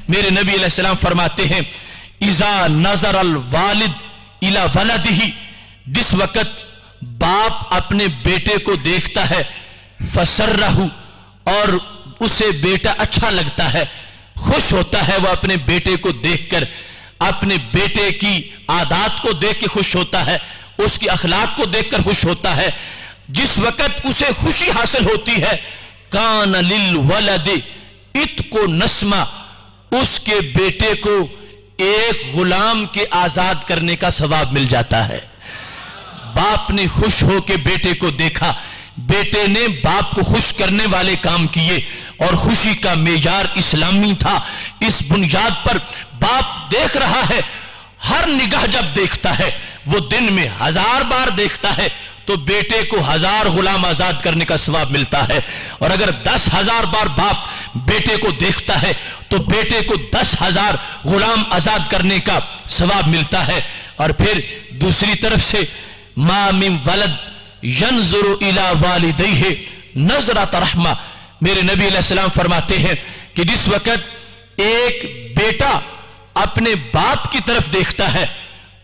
میرے نبی علیہ السلام فرماتے ہیں اذا نظر الوالد الی ولدہ، جس وقت باپ اپنے بیٹے کو دیکھتا ہے فسرہ، اور اسے بیٹا اچھا لگتا ہے، خوش ہوتا ہے وہ اپنے بیٹے کو دیکھ کر، اپنے بیٹے کی عادات کو دیکھ کے خوش ہوتا ہے، اس کی اخلاق کو دیکھ کر خوش ہوتا ہے. جس وقت اسے خوشی حاصل ہوتی ہے کان للولد اتق نسمہ، اس کے بیٹے کو ایک غلام کے آزاد کرنے کا ثواب مل جاتا ہے. باپ نے خوش ہو کے بیٹے کو دیکھا، بیٹے نے باپ کو خوش کرنے والے کام کیے اور خوشی کا معیار اسلامی تھا. اس بنیاد پر باپ دیکھ رہا ہے، ہر نگاہ جب دیکھتا ہے وہ دن میں 1000 بار دیکھتا ہے تو بیٹے کو 1000 غلام آزاد کرنے کا ثواب ملتا ہے. اور اگر 10,000 بار باپ بیٹے کو دیکھتا ہے تو بیٹے کو 10,000 غلام آزاد کرنے کا ثواب ملتا ہے. اور پھر دوسری طرف سے ما من ولد ینظر الی والدیہ نظرۃ رحمہ، میرے نبی علیہ السلام فرماتے ہیں کہ جس وقت ایک بیٹا اپنے باپ کی طرف دیکھتا ہے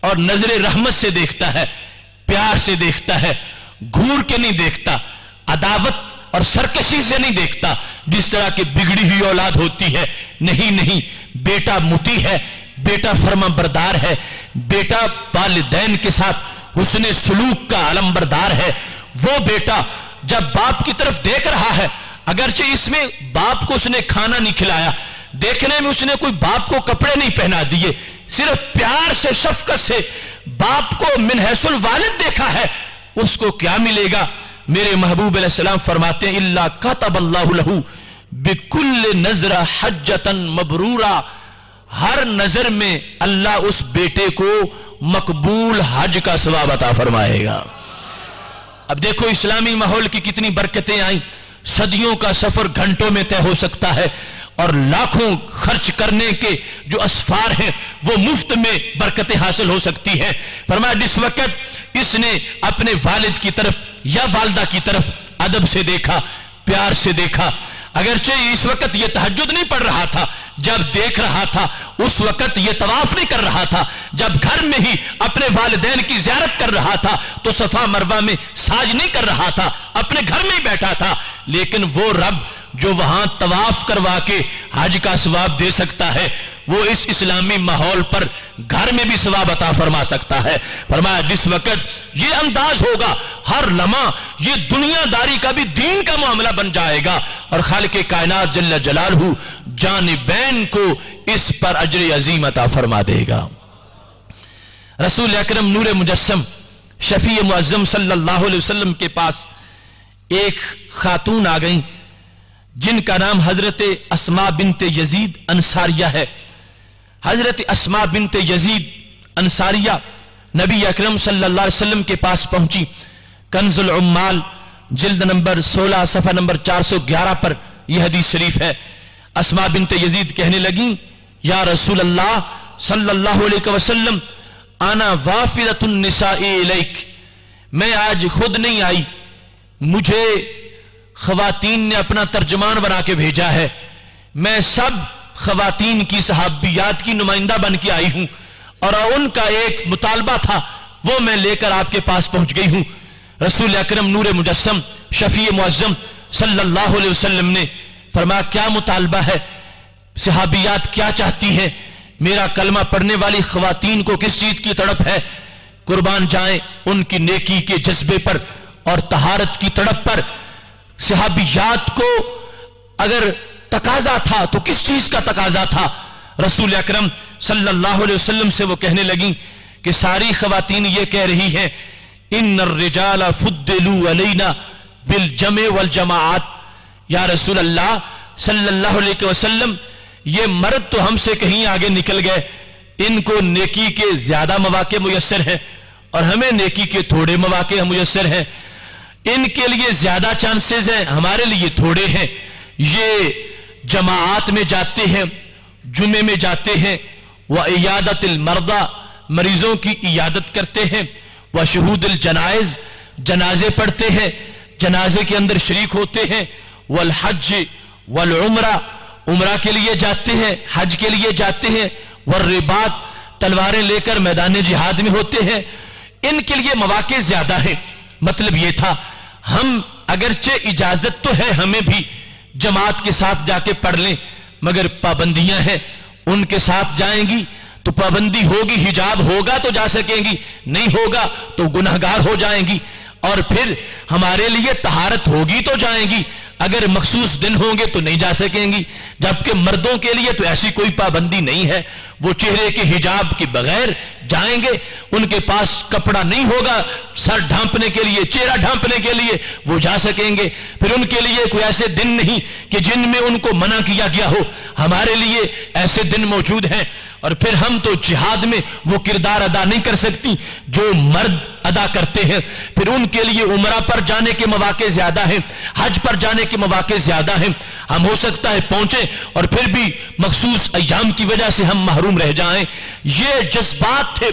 اور نظر رحمت سے دیکھتا ہے، پیار سے دیکھتا ہے، گھور کے نہیں دیکھتا، عداوت اور سرکشی سے نہیں دیکھتا جس طرح کی بگڑی ہوئی اولاد ہوتی ہے. نہیں، بیٹا مطیع ہے، بیٹا فرما بردار ہے، بیٹا والدین کے ساتھ حسن سلوک کا علم بردار ہے. وہ بیٹا جب باپ کی طرف دیکھ رہا ہے، اگرچہ اس میں باپ کو اس نے کھانا نہیں کھلایا، دیکھنے میں اس نے کوئی باپ کو کپڑے نہیں پہنا دیے، صرف پیار سے شفقت سے باپ کو من حیث الوالد دیکھا ہے، اس کو کیا ملے گا؟ میرے محبوب علیہ السلام فرماتے ہیں الا کتب اللہ لہ بکل نظر حجۃ مبرورہ، ہر نظر میں اللہ اس بیٹے کو مقبول حج کا ثواب عطا فرمائے گا. اب دیکھو اسلامی ماحول کی کتنی برکتیں آئیں. صدیوں کا سفر گھنٹوں میں طے ہو سکتا ہے اور لاکھوں خرچ کرنے کے جو اسفار ہیں وہ مفت میں برکتیں حاصل ہو سکتی ہیں. فرمایا جس وقت اس نے اپنے والد کی طرف یا والدہ کی طرف ادب سے دیکھا، پیار سے دیکھا، اگرچہ اس وقت یہ تہجد نہیں پڑھ رہا تھا، جب دیکھ رہا تھا اس وقت یہ طواف نہیں کر رہا تھا، جب گھر میں ہی اپنے والدین کی زیارت کر رہا تھا تو صفا مروہ میں ساج نہیں کر رہا تھا، اپنے گھر میں ہی بیٹھا تھا. لیکن وہ رب جو وہاں طواف کروا کے حج کا ثواب دے سکتا ہے وہ اس اسلامی ماحول پر گھر میں بھی ثواب عطا فرما سکتا ہے. فرمایا جس وقت یہ انداز ہوگا ہر لمحہ یہ دنیا داری کا بھی دین کا معاملہ بن جائے گا اور خالق کائنات جل جلالہ جانبین کو اس پر اجر عظیم عطا فرما دے گا. رسول اکرم نور مجسم شفیع معظم صلی اللہ علیہ وسلم کے پاس ایک خاتون آ گئیں جن کا نام حضرت اسماء بنت یزید انصاریہ ہے. حضرت اسماء بنت یزید انصاریہ نبی اکرم صلی اللہ علیہ وسلم کے پاس پہنچی. کنز العمال جلد نمبر 16 صفحہ نمبر 411 پر یہ حدیث شریف ہے. اسماء بنت یزید کہنے لگیں یا رسول اللہ صلی اللہ علیہ وسلم انا وافدۃ النساء الیک، میں آج خود نہیں آئی مجھے خواتین نے اپنا ترجمان بنا کے بھیجا ہے، میں سب خواتین کی صحابیات کی نمائندہ بن کے آئی ہوں، اور ان کا ایک مطالبہ تھا، وہ میں لے کر آپ کے پاس پہنچ گئی ہوں۔ رسول اکرم نور مجسم شفیع معظم صلی اللہ علیہ وسلم نے فرمایا کیا مطالبہ ہے، صحابیات کیا چاہتی ہیں، میرا کلمہ پڑھنے والی خواتین کو کس چیز کی تڑپ ہے؟ قربان جائیں ان کی نیکی کے جذبے پر اور طہارت کی تڑپ پر۔ صحابیات کو اگر تقاضا تھا تو کس چیز کا تقاضا تھا؟ رسول اکرم صلی اللہ علیہ وسلم سے وہ کہنے لگیں کہ ساری خواتین یہ کہہ رہی ہیں ان الرجال فضلوا علینا بالجمع والجماعات، یا رسول اللہ صلی اللہ علیہ وسلم یہ مرد تو ہم سے کہیں آگے نکل گئے، ان کو نیکی کے زیادہ مواقع میسر ہیں اور ہمیں نیکی کے تھوڑے مواقع میسر ہیں، ان کے لیے زیادہ چانسز ہیں، ہمارے لیے تھوڑے ہیں۔ یہ جماعات میں جاتے ہیں، جمعے میں جاتے ہیں، وعیادت المرضى مریضوں کی عیادت کرتے ہیں، وشہود الجنائز جنازے پڑھتے ہیں، جنازے کے اندر شریک ہوتے ہیں، والحج والعمرہ عمرہ کے لیے جاتے ہیں، حج کے لیے جاتے ہیں، والرباط تلواریں لے کر میدان جہاد میں ہوتے ہیں، ان کے لیے مواقع زیادہ ہیں۔ مطلب یہ تھا ہم اگرچہ اجازت تو ہے ہمیں بھی جماعت کے ساتھ جا کے پڑھ لیں، مگر پابندیاں ہیں، ان کے ساتھ جائیں گی تو پابندی ہوگی، حجاب ہوگا تو جا سکیں گی، نہیں ہوگا تو گناہگار ہو جائیں گی، اور پھر ہمارے لیے طہارت ہوگی تو جائیں گی، اگر مخصوص دن ہوں گے تو نہیں جا سکیں گی۔ جبکہ مردوں کے لیے تو ایسی کوئی پابندی نہیں ہے، وہ چہرے کے حجاب کے بغیر جائیں گے، ان کے پاس کپڑا نہیں ہوگا سر ڈھانپنے کے لیے، چہرہ ڈھانپنے کے لیے وہ جا سکیں گے۔ پھر ان کے لیے کوئی ایسے دن نہیں کہ جن میں ان کو منع کیا گیا ہو، ہمارے لیے ایسے دن موجود ہیں۔ اور پھر ہم تو جہاد میں وہ کردار ادا نہیں کر سکتی جو مرد ادا کرتے ہیں، پھر ان کے لیے عمرہ پر جانے کے مواقع زیادہ ہیں، حج پر جانے کے مواقع زیادہ ہیں، ہم ہو سکتا ہے پہنچیں اور پھر بھی مخصوص ایام کی وجہ سے ہم محروم رہ جائیں۔ یہ جذبات تھے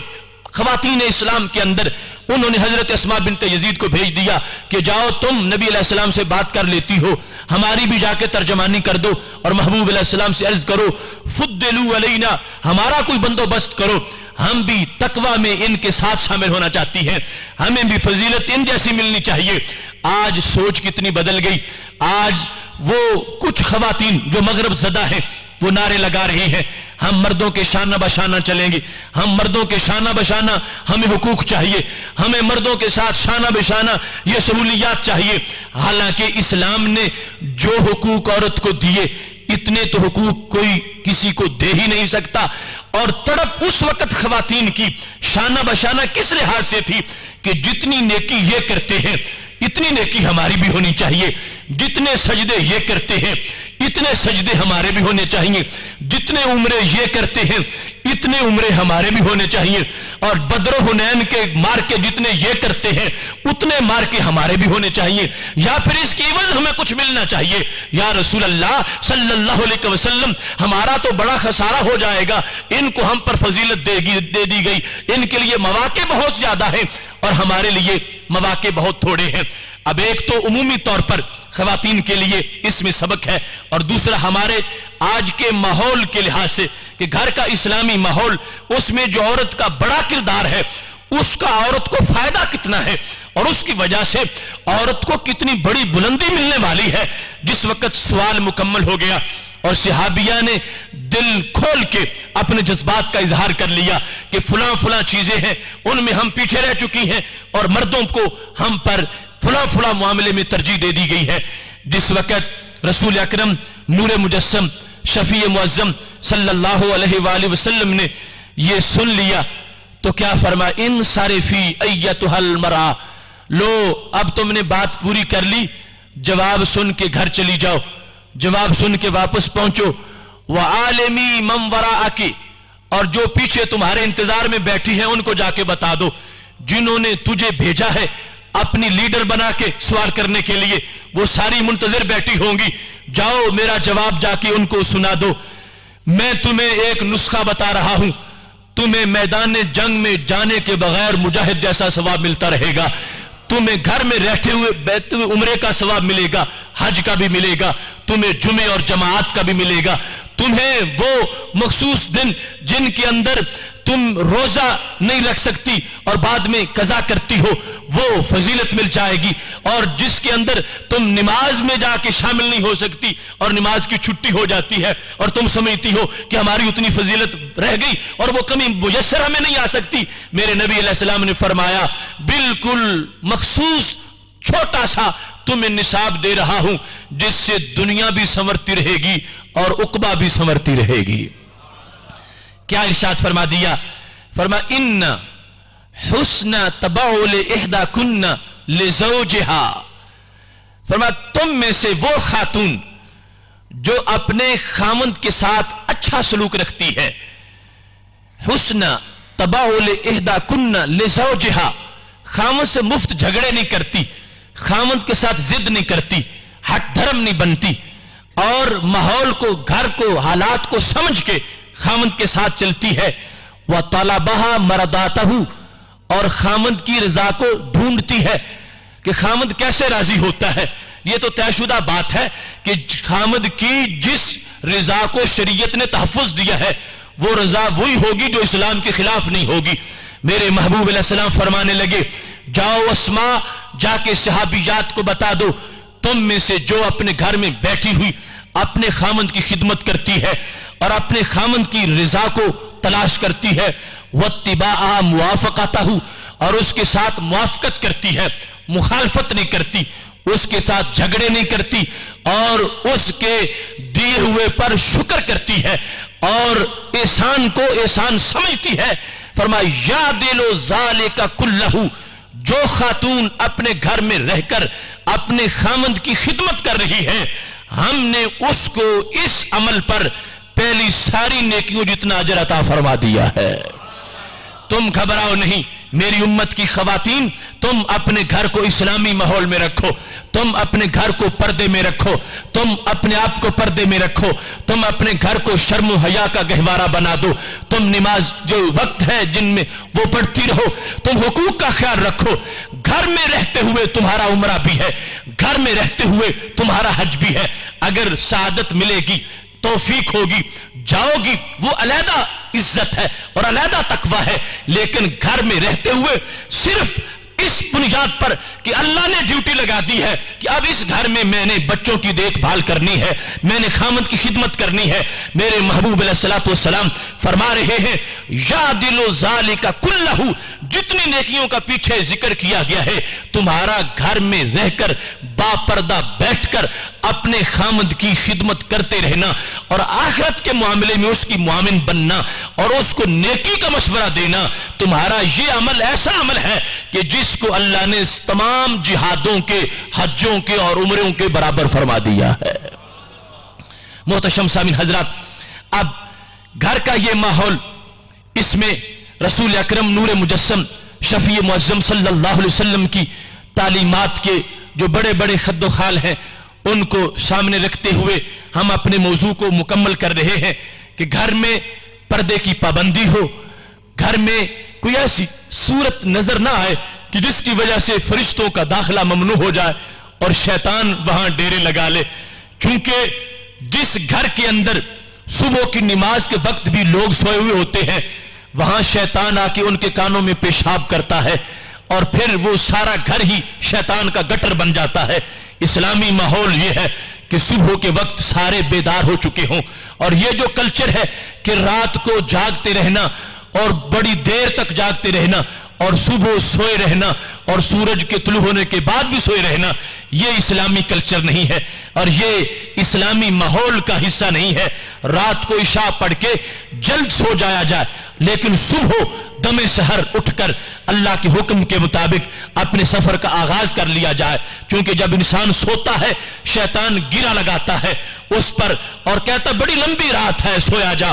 خواتین اسلام کے اندر۔ انہوں نے حضرت اسماء بنت یزید کو بھیج دیا کہ جاؤ تم نبی علیہ السلام سے بات کر لیتی ہو، ہماری بھی جا کے ترجمانی کر دو، اور محبوب علیہ السلام سے عرض کرو فضلوا علینا، ہمارا کوئی بندوبست کرو، ہم بھی تقوی میں ان کے ساتھ شامل ہونا چاہتی ہیں، ہمیں بھی فضیلت ان جیسی ملنی چاہیے۔ آج سوچ کتنی بدل گئی، آج وہ کچھ خواتین جو مغرب زدہ ہیں وہ نعرے لگا رہی ہیں ہم مردوں کے شانہ بشانہ چلیں گے، ہم مردوں کے شانہ بشانہ ہمیں حقوق چاہیے، ہمیں مردوں کے ساتھ شانہ بشانہ یہ سہولیات چاہیے۔ حالانکہ اسلام نے جو حقوق عورت کو دیے اتنے تو حقوق کوئی کسی کو دے ہی نہیں سکتا۔ اور تڑپ اس وقت خواتین کی شانہ بشانہ کس لحاظ سے تھی کہ جتنی نیکی یہ کرتے ہیں اتنی نیکی ہماری بھی ہونی چاہیے، جتنے سجدے یہ کرتے ہیں اتنے سجدے ہمارے بھی ہونے چاہیے، جتنے عمرے یہ کرتے ہیں اتنے عمرے ہمارے بھی ہونے چاہیے، اور بدر و حنین کے مارکے جتنے یہ کرتے ہیں اتنے مارکے ہمارے بھی ہونے چاہیے، یا پھر اس کی عوض ہمیں کچھ ملنا چاہیے۔ یا رسول اللہ صلی اللہ علیہ وسلم ہمارا تو بڑا خسارہ ہو جائے گا، ان کو ہم پر فضیلت دے دی گئی، ان کے لیے مواقع بہت زیادہ ہیں اور ہمارے لیے مواقع بہت تھوڑے ہیں۔ اب ایک تو عمومی طور پر خواتین کے لیے اس میں سبق ہے، اور دوسرا ہمارے آج کے ماحول کے لحاظ سے کہ گھر کا اسلامی ماحول، اس میں جو عورت کا بڑا کردار ہے اس کا عورت کو فائدہ کتنا ہے، اور اس کی وجہ سے عورت کو کتنی بڑی بلندی ملنے والی ہے۔ جس وقت سوال مکمل ہو گیا اور صحابیہ نے دل کھول کے اپنے جذبات کا اظہار کر لیا کہ فلاں فلاں چیزیں ہیں ان میں ہم پیچھے رہ چکی ہیں اور مردوں کو ہم پر فلاں فلاں معاملے میں ترجیح دے دی گئی ہے، جس وقت رسول اکرم نور مجسم شفیع معظم صلی اللہ علیہ وآلہ وسلم نے یہ سن لیا تو کیا فرمایا، انصرفی ایتھا المرأة، لو اب تم نے بات پوری کر لی، جواب سن کے گھر چلی جاؤ، جواب سن کے واپس پہنچو، وعالمی من وراءک، اور جو پیچھے تمہارے انتظار میں بیٹھی ہیں ان کو جا کے بتا دو، جنہوں نے تجھے بھیجا ہے اپنی لیڈر بنا کے سوال کرنے کے لیے، وہ ساری منتظر بیٹھی ہوں گی، جاؤ میرا جواب جا کے ان کو سنا دو۔ میں تمہیں ایک نسخہ بتا رہا ہوں، تمہیں میدان جنگ میں جانے کے بغیر مجاہد جیسا ثواب ملتا رہے گا، تمہیں گھر میں رہتے ہوئے بیٹھتے ہوئے عمرے کا ثواب ملے گا، حج کا بھی ملے گا، تمہیں جمعے اور جماعت کا بھی ملے گا، تمہیں وہ مخصوص دن جن کے اندر تم روزہ نہیں رکھ سکتی اور بعد میں قضا کرتی ہو وہ فضیلت مل جائے گی، اور جس کے اندر تم نماز میں جا کے شامل نہیں ہو سکتی اور نماز کی چھٹی ہو جاتی ہے اور تم سمجھتی ہو کہ ہماری اتنی فضیلت رہ گئی اور وہ کمی میسر ہمیں نہیں آ سکتی، میرے نبی علیہ السلام نے فرمایا بالکل مخصوص چھوٹا سا تمہیں نصاب دے رہا ہوں جس سے دنیا بھی سنورتی رہے گی اور عقبہ بھی سنورتی رہے گی۔ کیا ارشاد فرما دیا؟ فرما ان حسن تبعل احدا کن لزوجہا، فرما تم میں سے وہ خاتون جو اپنے خامند کے ساتھ اچھا سلوک رکھتی ہے، حسن تبعل احدا کن لزوجہا، خامند سے مفت جھگڑے نہیں کرتی، خامند کے ساتھ ضد نہیں کرتی، ہٹ دھرم نہیں بنتی، اور ماحول کو، گھر کو، حالات کو سمجھ کے خامند کے ساتھ چلتی ہے، وَطَلَبَهَا مَرَضَاتَهُ، اور خامند کی رضا کو ڈھونڈتی ہے کہ خامند کیسے راضی ہوتا ہے۔ یہ تو طے شدہ بات ہے کہ خامند کی جس رضا کو شریعت نے تحفظ دیا ہے وہ رضا وہی ہوگی جو اسلام کے خلاف نہیں ہوگی۔ میرے محبوب علیہ السلام فرمانے لگے جاؤ اسماء، جا کے صحابیات کو بتا دو تم میں سے جو اپنے گھر میں بیٹھی ہوئی اپنے خامند کی خدمت کرتی ہے اور اپنے خامند کی رضا کو تلاش کرتی ہے، واتباعها موافقته، اور اس کے ساتھ موافقت کرتی ہے، مخالفت نہیں کرتی، اس کے ساتھ جھگڑے نہیں کرتی، اور اس کے دیے ہوئے پر شکر کرتی ہے اور احسان کو احسان سمجھتی ہے، فرمایا یعدل ذالک کلہ، جو خاتون اپنے گھر میں رہ کر اپنے خامند کی خدمت کر رہی ہے ہم نے اس کو اس عمل پر پہلی ساری نیکیوں جتنا اجر عطا فرما دیا ہے۔ تم گھبراؤ نہیں میری امت کی خواتین، تم اپنے گھر کو اسلامی ماحول میں رکھو، تم اپنے گھر کو پردے میں رکھو، تم اپنے آپ کو پردے میں رکھو، تم اپنے گھر کو شرم و حیا کا گہوارہ بنا دو، تم نماز جو وقت ہے جن میں وہ پڑھتی رہو، تم حقوق کا خیال رکھو، گھر میں رہتے ہوئے تمہارا عمرہ بھی ہے، گھر میں رہتے ہوئے تمہارا حج بھی ہے، اگر سعادت ملے گی، توفیق ہوگی، جاؤ گی، وہ علیحدہ عزت ہے اور علیحدہ تقوی ہے، لیکن گھر میں رہتے ہوئے صرف اس بنیاد پر کہ اللہ نے ڈیوٹی لگا دی ہے کہ اب اس گھر میں میں نے بچوں کی دیکھ بھال کرنی ہے، میں نے خامند کی خدمت کرنی ہے، میرے محبوب علیہ السلام فرما رہے ہیں یعدل ذالک کلہ، جتنی نیکیوں کا پیچھے ذکر کیا گیا ہے تمہارا گھر میں رہ کر با پردہ بیٹھ کر اپنے خامند کی خدمت کرتے رہنا اور آخرت کے معاملے میں اس کی معاون بننا اور اس کو نیکی کا مشورہ دینا، تمہارا یہ عمل ایسا عمل ہے کہ جس کو اللہ نے تمام جہادوں کے، حجوں کے اور عمروں کے برابر فرما دیا ہے۔ محتشم سامعین حضرات، اب گھر کا یہ ماحول، اس میں رسول اکرم نور مجسم شفیع معظم صلی اللہ علیہ وسلم کی تعلیمات کے جو بڑے بڑے خد و خال ہیں ان کو سامنے رکھتے ہوئے ہم اپنے موضوع کو مکمل کر رہے ہیں کہ گھر میں پردے کی پابندی ہو، گھر میں کوئی ایسی صورت نظر نہ آئے کہ جس کی وجہ سے فرشتوں کا داخلہ ممنوع ہو جائے اور شیطان وہاں ڈیرے لگا لے، چونکہ جس گھر کے اندر صبح کی نماز کے وقت بھی لوگ سوئے ہوئے ہوتے ہیں وہاں شیطان آ کے ان کے کانوں میں پیشاب کرتا ہے اور پھر وہ سارا گھر ہی شیطان کا گٹر بن جاتا ہے۔ اسلامی ماحول یہ ہے کہ صبح کے وقت سارے بیدار ہو چکے ہوں، اور یہ جو کلچر ہے کہ رات کو جاگتے رہنا اور بڑی دیر تک جاگتے رہنا اور صبح سوئے رہنا اور سورج کے طلوع ہونے کے بعد بھی سوئے رہنا، یہ اسلامی کلچر نہیں ہے اور یہ اسلامی ماحول کا حصہ نہیں ہے۔ رات کو عشاء پڑھ کے جلد سو جایا جائے لیکن صبح دم سحر اٹھ کر اللہ کے حکم کے مطابق اپنے سفر کا آغاز کر لیا جائے، چونکہ جب انسان سوتا ہے شیطان گرا لگاتا ہے اس پر اور کہتا بڑی لمبی رات ہے سویا جا،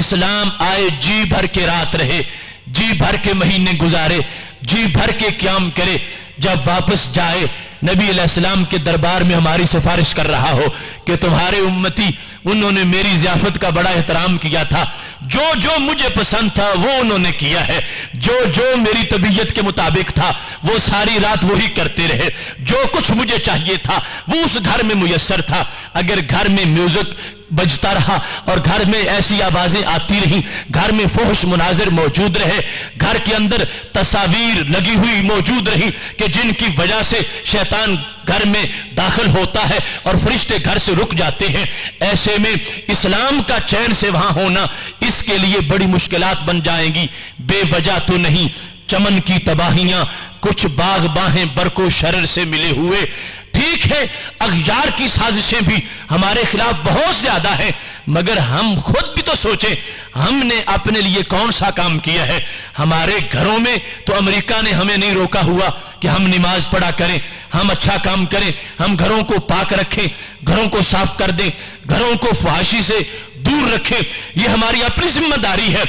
اسلام آئے جی بھر کے رات رہے, جی بھر کے مہینے گزارے, جی بھر کے قیام کرے, جب واپس جائے نبی علیہ السلام کے دربار میں ہماری سفارش کر رہا ہو کہ تمہارے امتی انہوں نے میری ضیافت کا بڑا احترام کیا تھا, جو جو مجھے پسند تھا وہ انہوں نے کیا ہے, جو جو میری طبیعت کے مطابق تھا وہ ساری رات وہی کرتے رہے, جو کچھ مجھے چاہیے تھا وہ اس گھر میں میسر تھا. اگر گھر میں میوزک بجتا رہا اور گھر میں ایسی آوازیں آتی رہیں, گھر میں فحش مناظر موجود رہے, گھر کے اندر تصاویر لگی ہوئی موجود رہیں کہ جن کی وجہ سے شیطان گھر میں داخل ہوتا ہے اور فرشتے گھر سے رک جاتے ہیں, ایسے میں اسلام کا چین سے وہاں ہونا اس کے لیے بڑی مشکلات بن جائیں گی. بے وجہ تو نہیں, چمن کی تباہیاں, کچھ باغ باہیں برق و شرر سے ملے ہوئے. ٹھیک ہے اغیار کی سازشیں بھی ہمارے خلاف بہت زیادہ ہیں, مگر ہم خود بھی تو سوچیں ہم نے اپنے لیے کون سا کام کیا ہے. ہمارے گھروں میں تو امریکہ نے ہمیں نہیں روکا ہوا کہ ہم نماز پڑھا کریں, ہم اچھا کام کریں, ہم گھروں کو پاک رکھیں, گھروں کو صاف کر دیں, گھروں کو فحاشی سے دور رکھیں. یہ ہماری اپنی ذمہ داری ہے.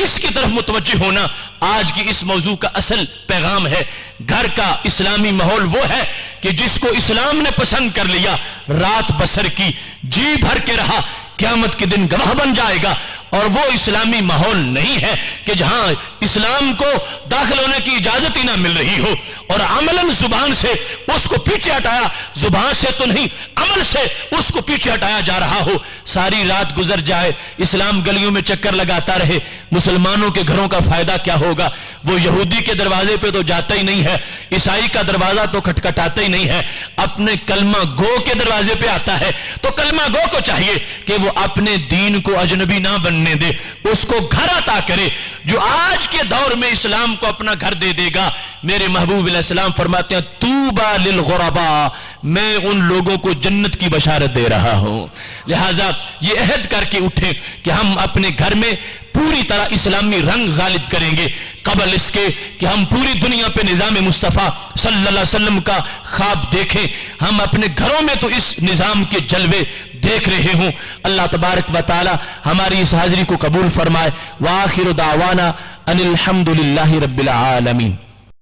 اس کی طرف متوجہ ہونا آج کی اس موضوع کا اصل پیغام ہے. گھر کا اسلامی ماحول وہ ہے کہ جس کو اسلام نے پسند کر لیا, رات بسر کی, جی بھر کے رہا, قیامت کے دن گواہ بن جائے گا. اور وہ اسلامی ماحول نہیں ہے کہ جہاں اسلام کو داخل ہونے کی اجازت ہی نہ مل رہی ہو اور عملاً زبان سے اس کو پیچھے ہٹایا, زبان سے تو نہیں عمل سے اس کو پیچھے ہٹایا جا رہا ہو. ساری رات گزر جائے, اسلام گلیوں میں چکر لگاتا رہے, مسلمانوں کے گھروں کا فائدہ کیا ہوگا؟ وہ یہودی کے دروازے پہ تو جاتا ہی نہیں ہے, عیسائی کا دروازہ تو کھٹکھٹاتا ہی نہیں ہے, اپنے کلمہ گو کے دروازے پہ آتا ہے. تو کلمہ گو کو چاہیے کہ وہ اپنے دین کو اجنبی نہ بننے دے, اس کو گھر عطا کرے. جو آج کے دور میں اسلام کو اپنا گھر دے دے گا, میرے محبوب علیہ السلام فرماتے ہیں طوبی للغرباء, میں ان لوگوں کو جنت کی بشارت دے رہا ہوں. لہذا یہ عہد کر کے اٹھیں کہ ہم اپنے گھر میں پوری طرح اسلامی رنگ غالب کریں گے, قبل اس کے کہ ہم پوری دنیا پہ نظام مصطفیٰ صلی اللہ علیہ وسلم کا خواب دیکھیں. ہم اپنے گھروں میں تو اس نظام کے جلوے دیکھ رہے ہوں. اللہ تبارک و تعالی ہماری اس حاضری کو قبول فرمائے. وآخر دعوانا ان الحمد للہ رب العالمین.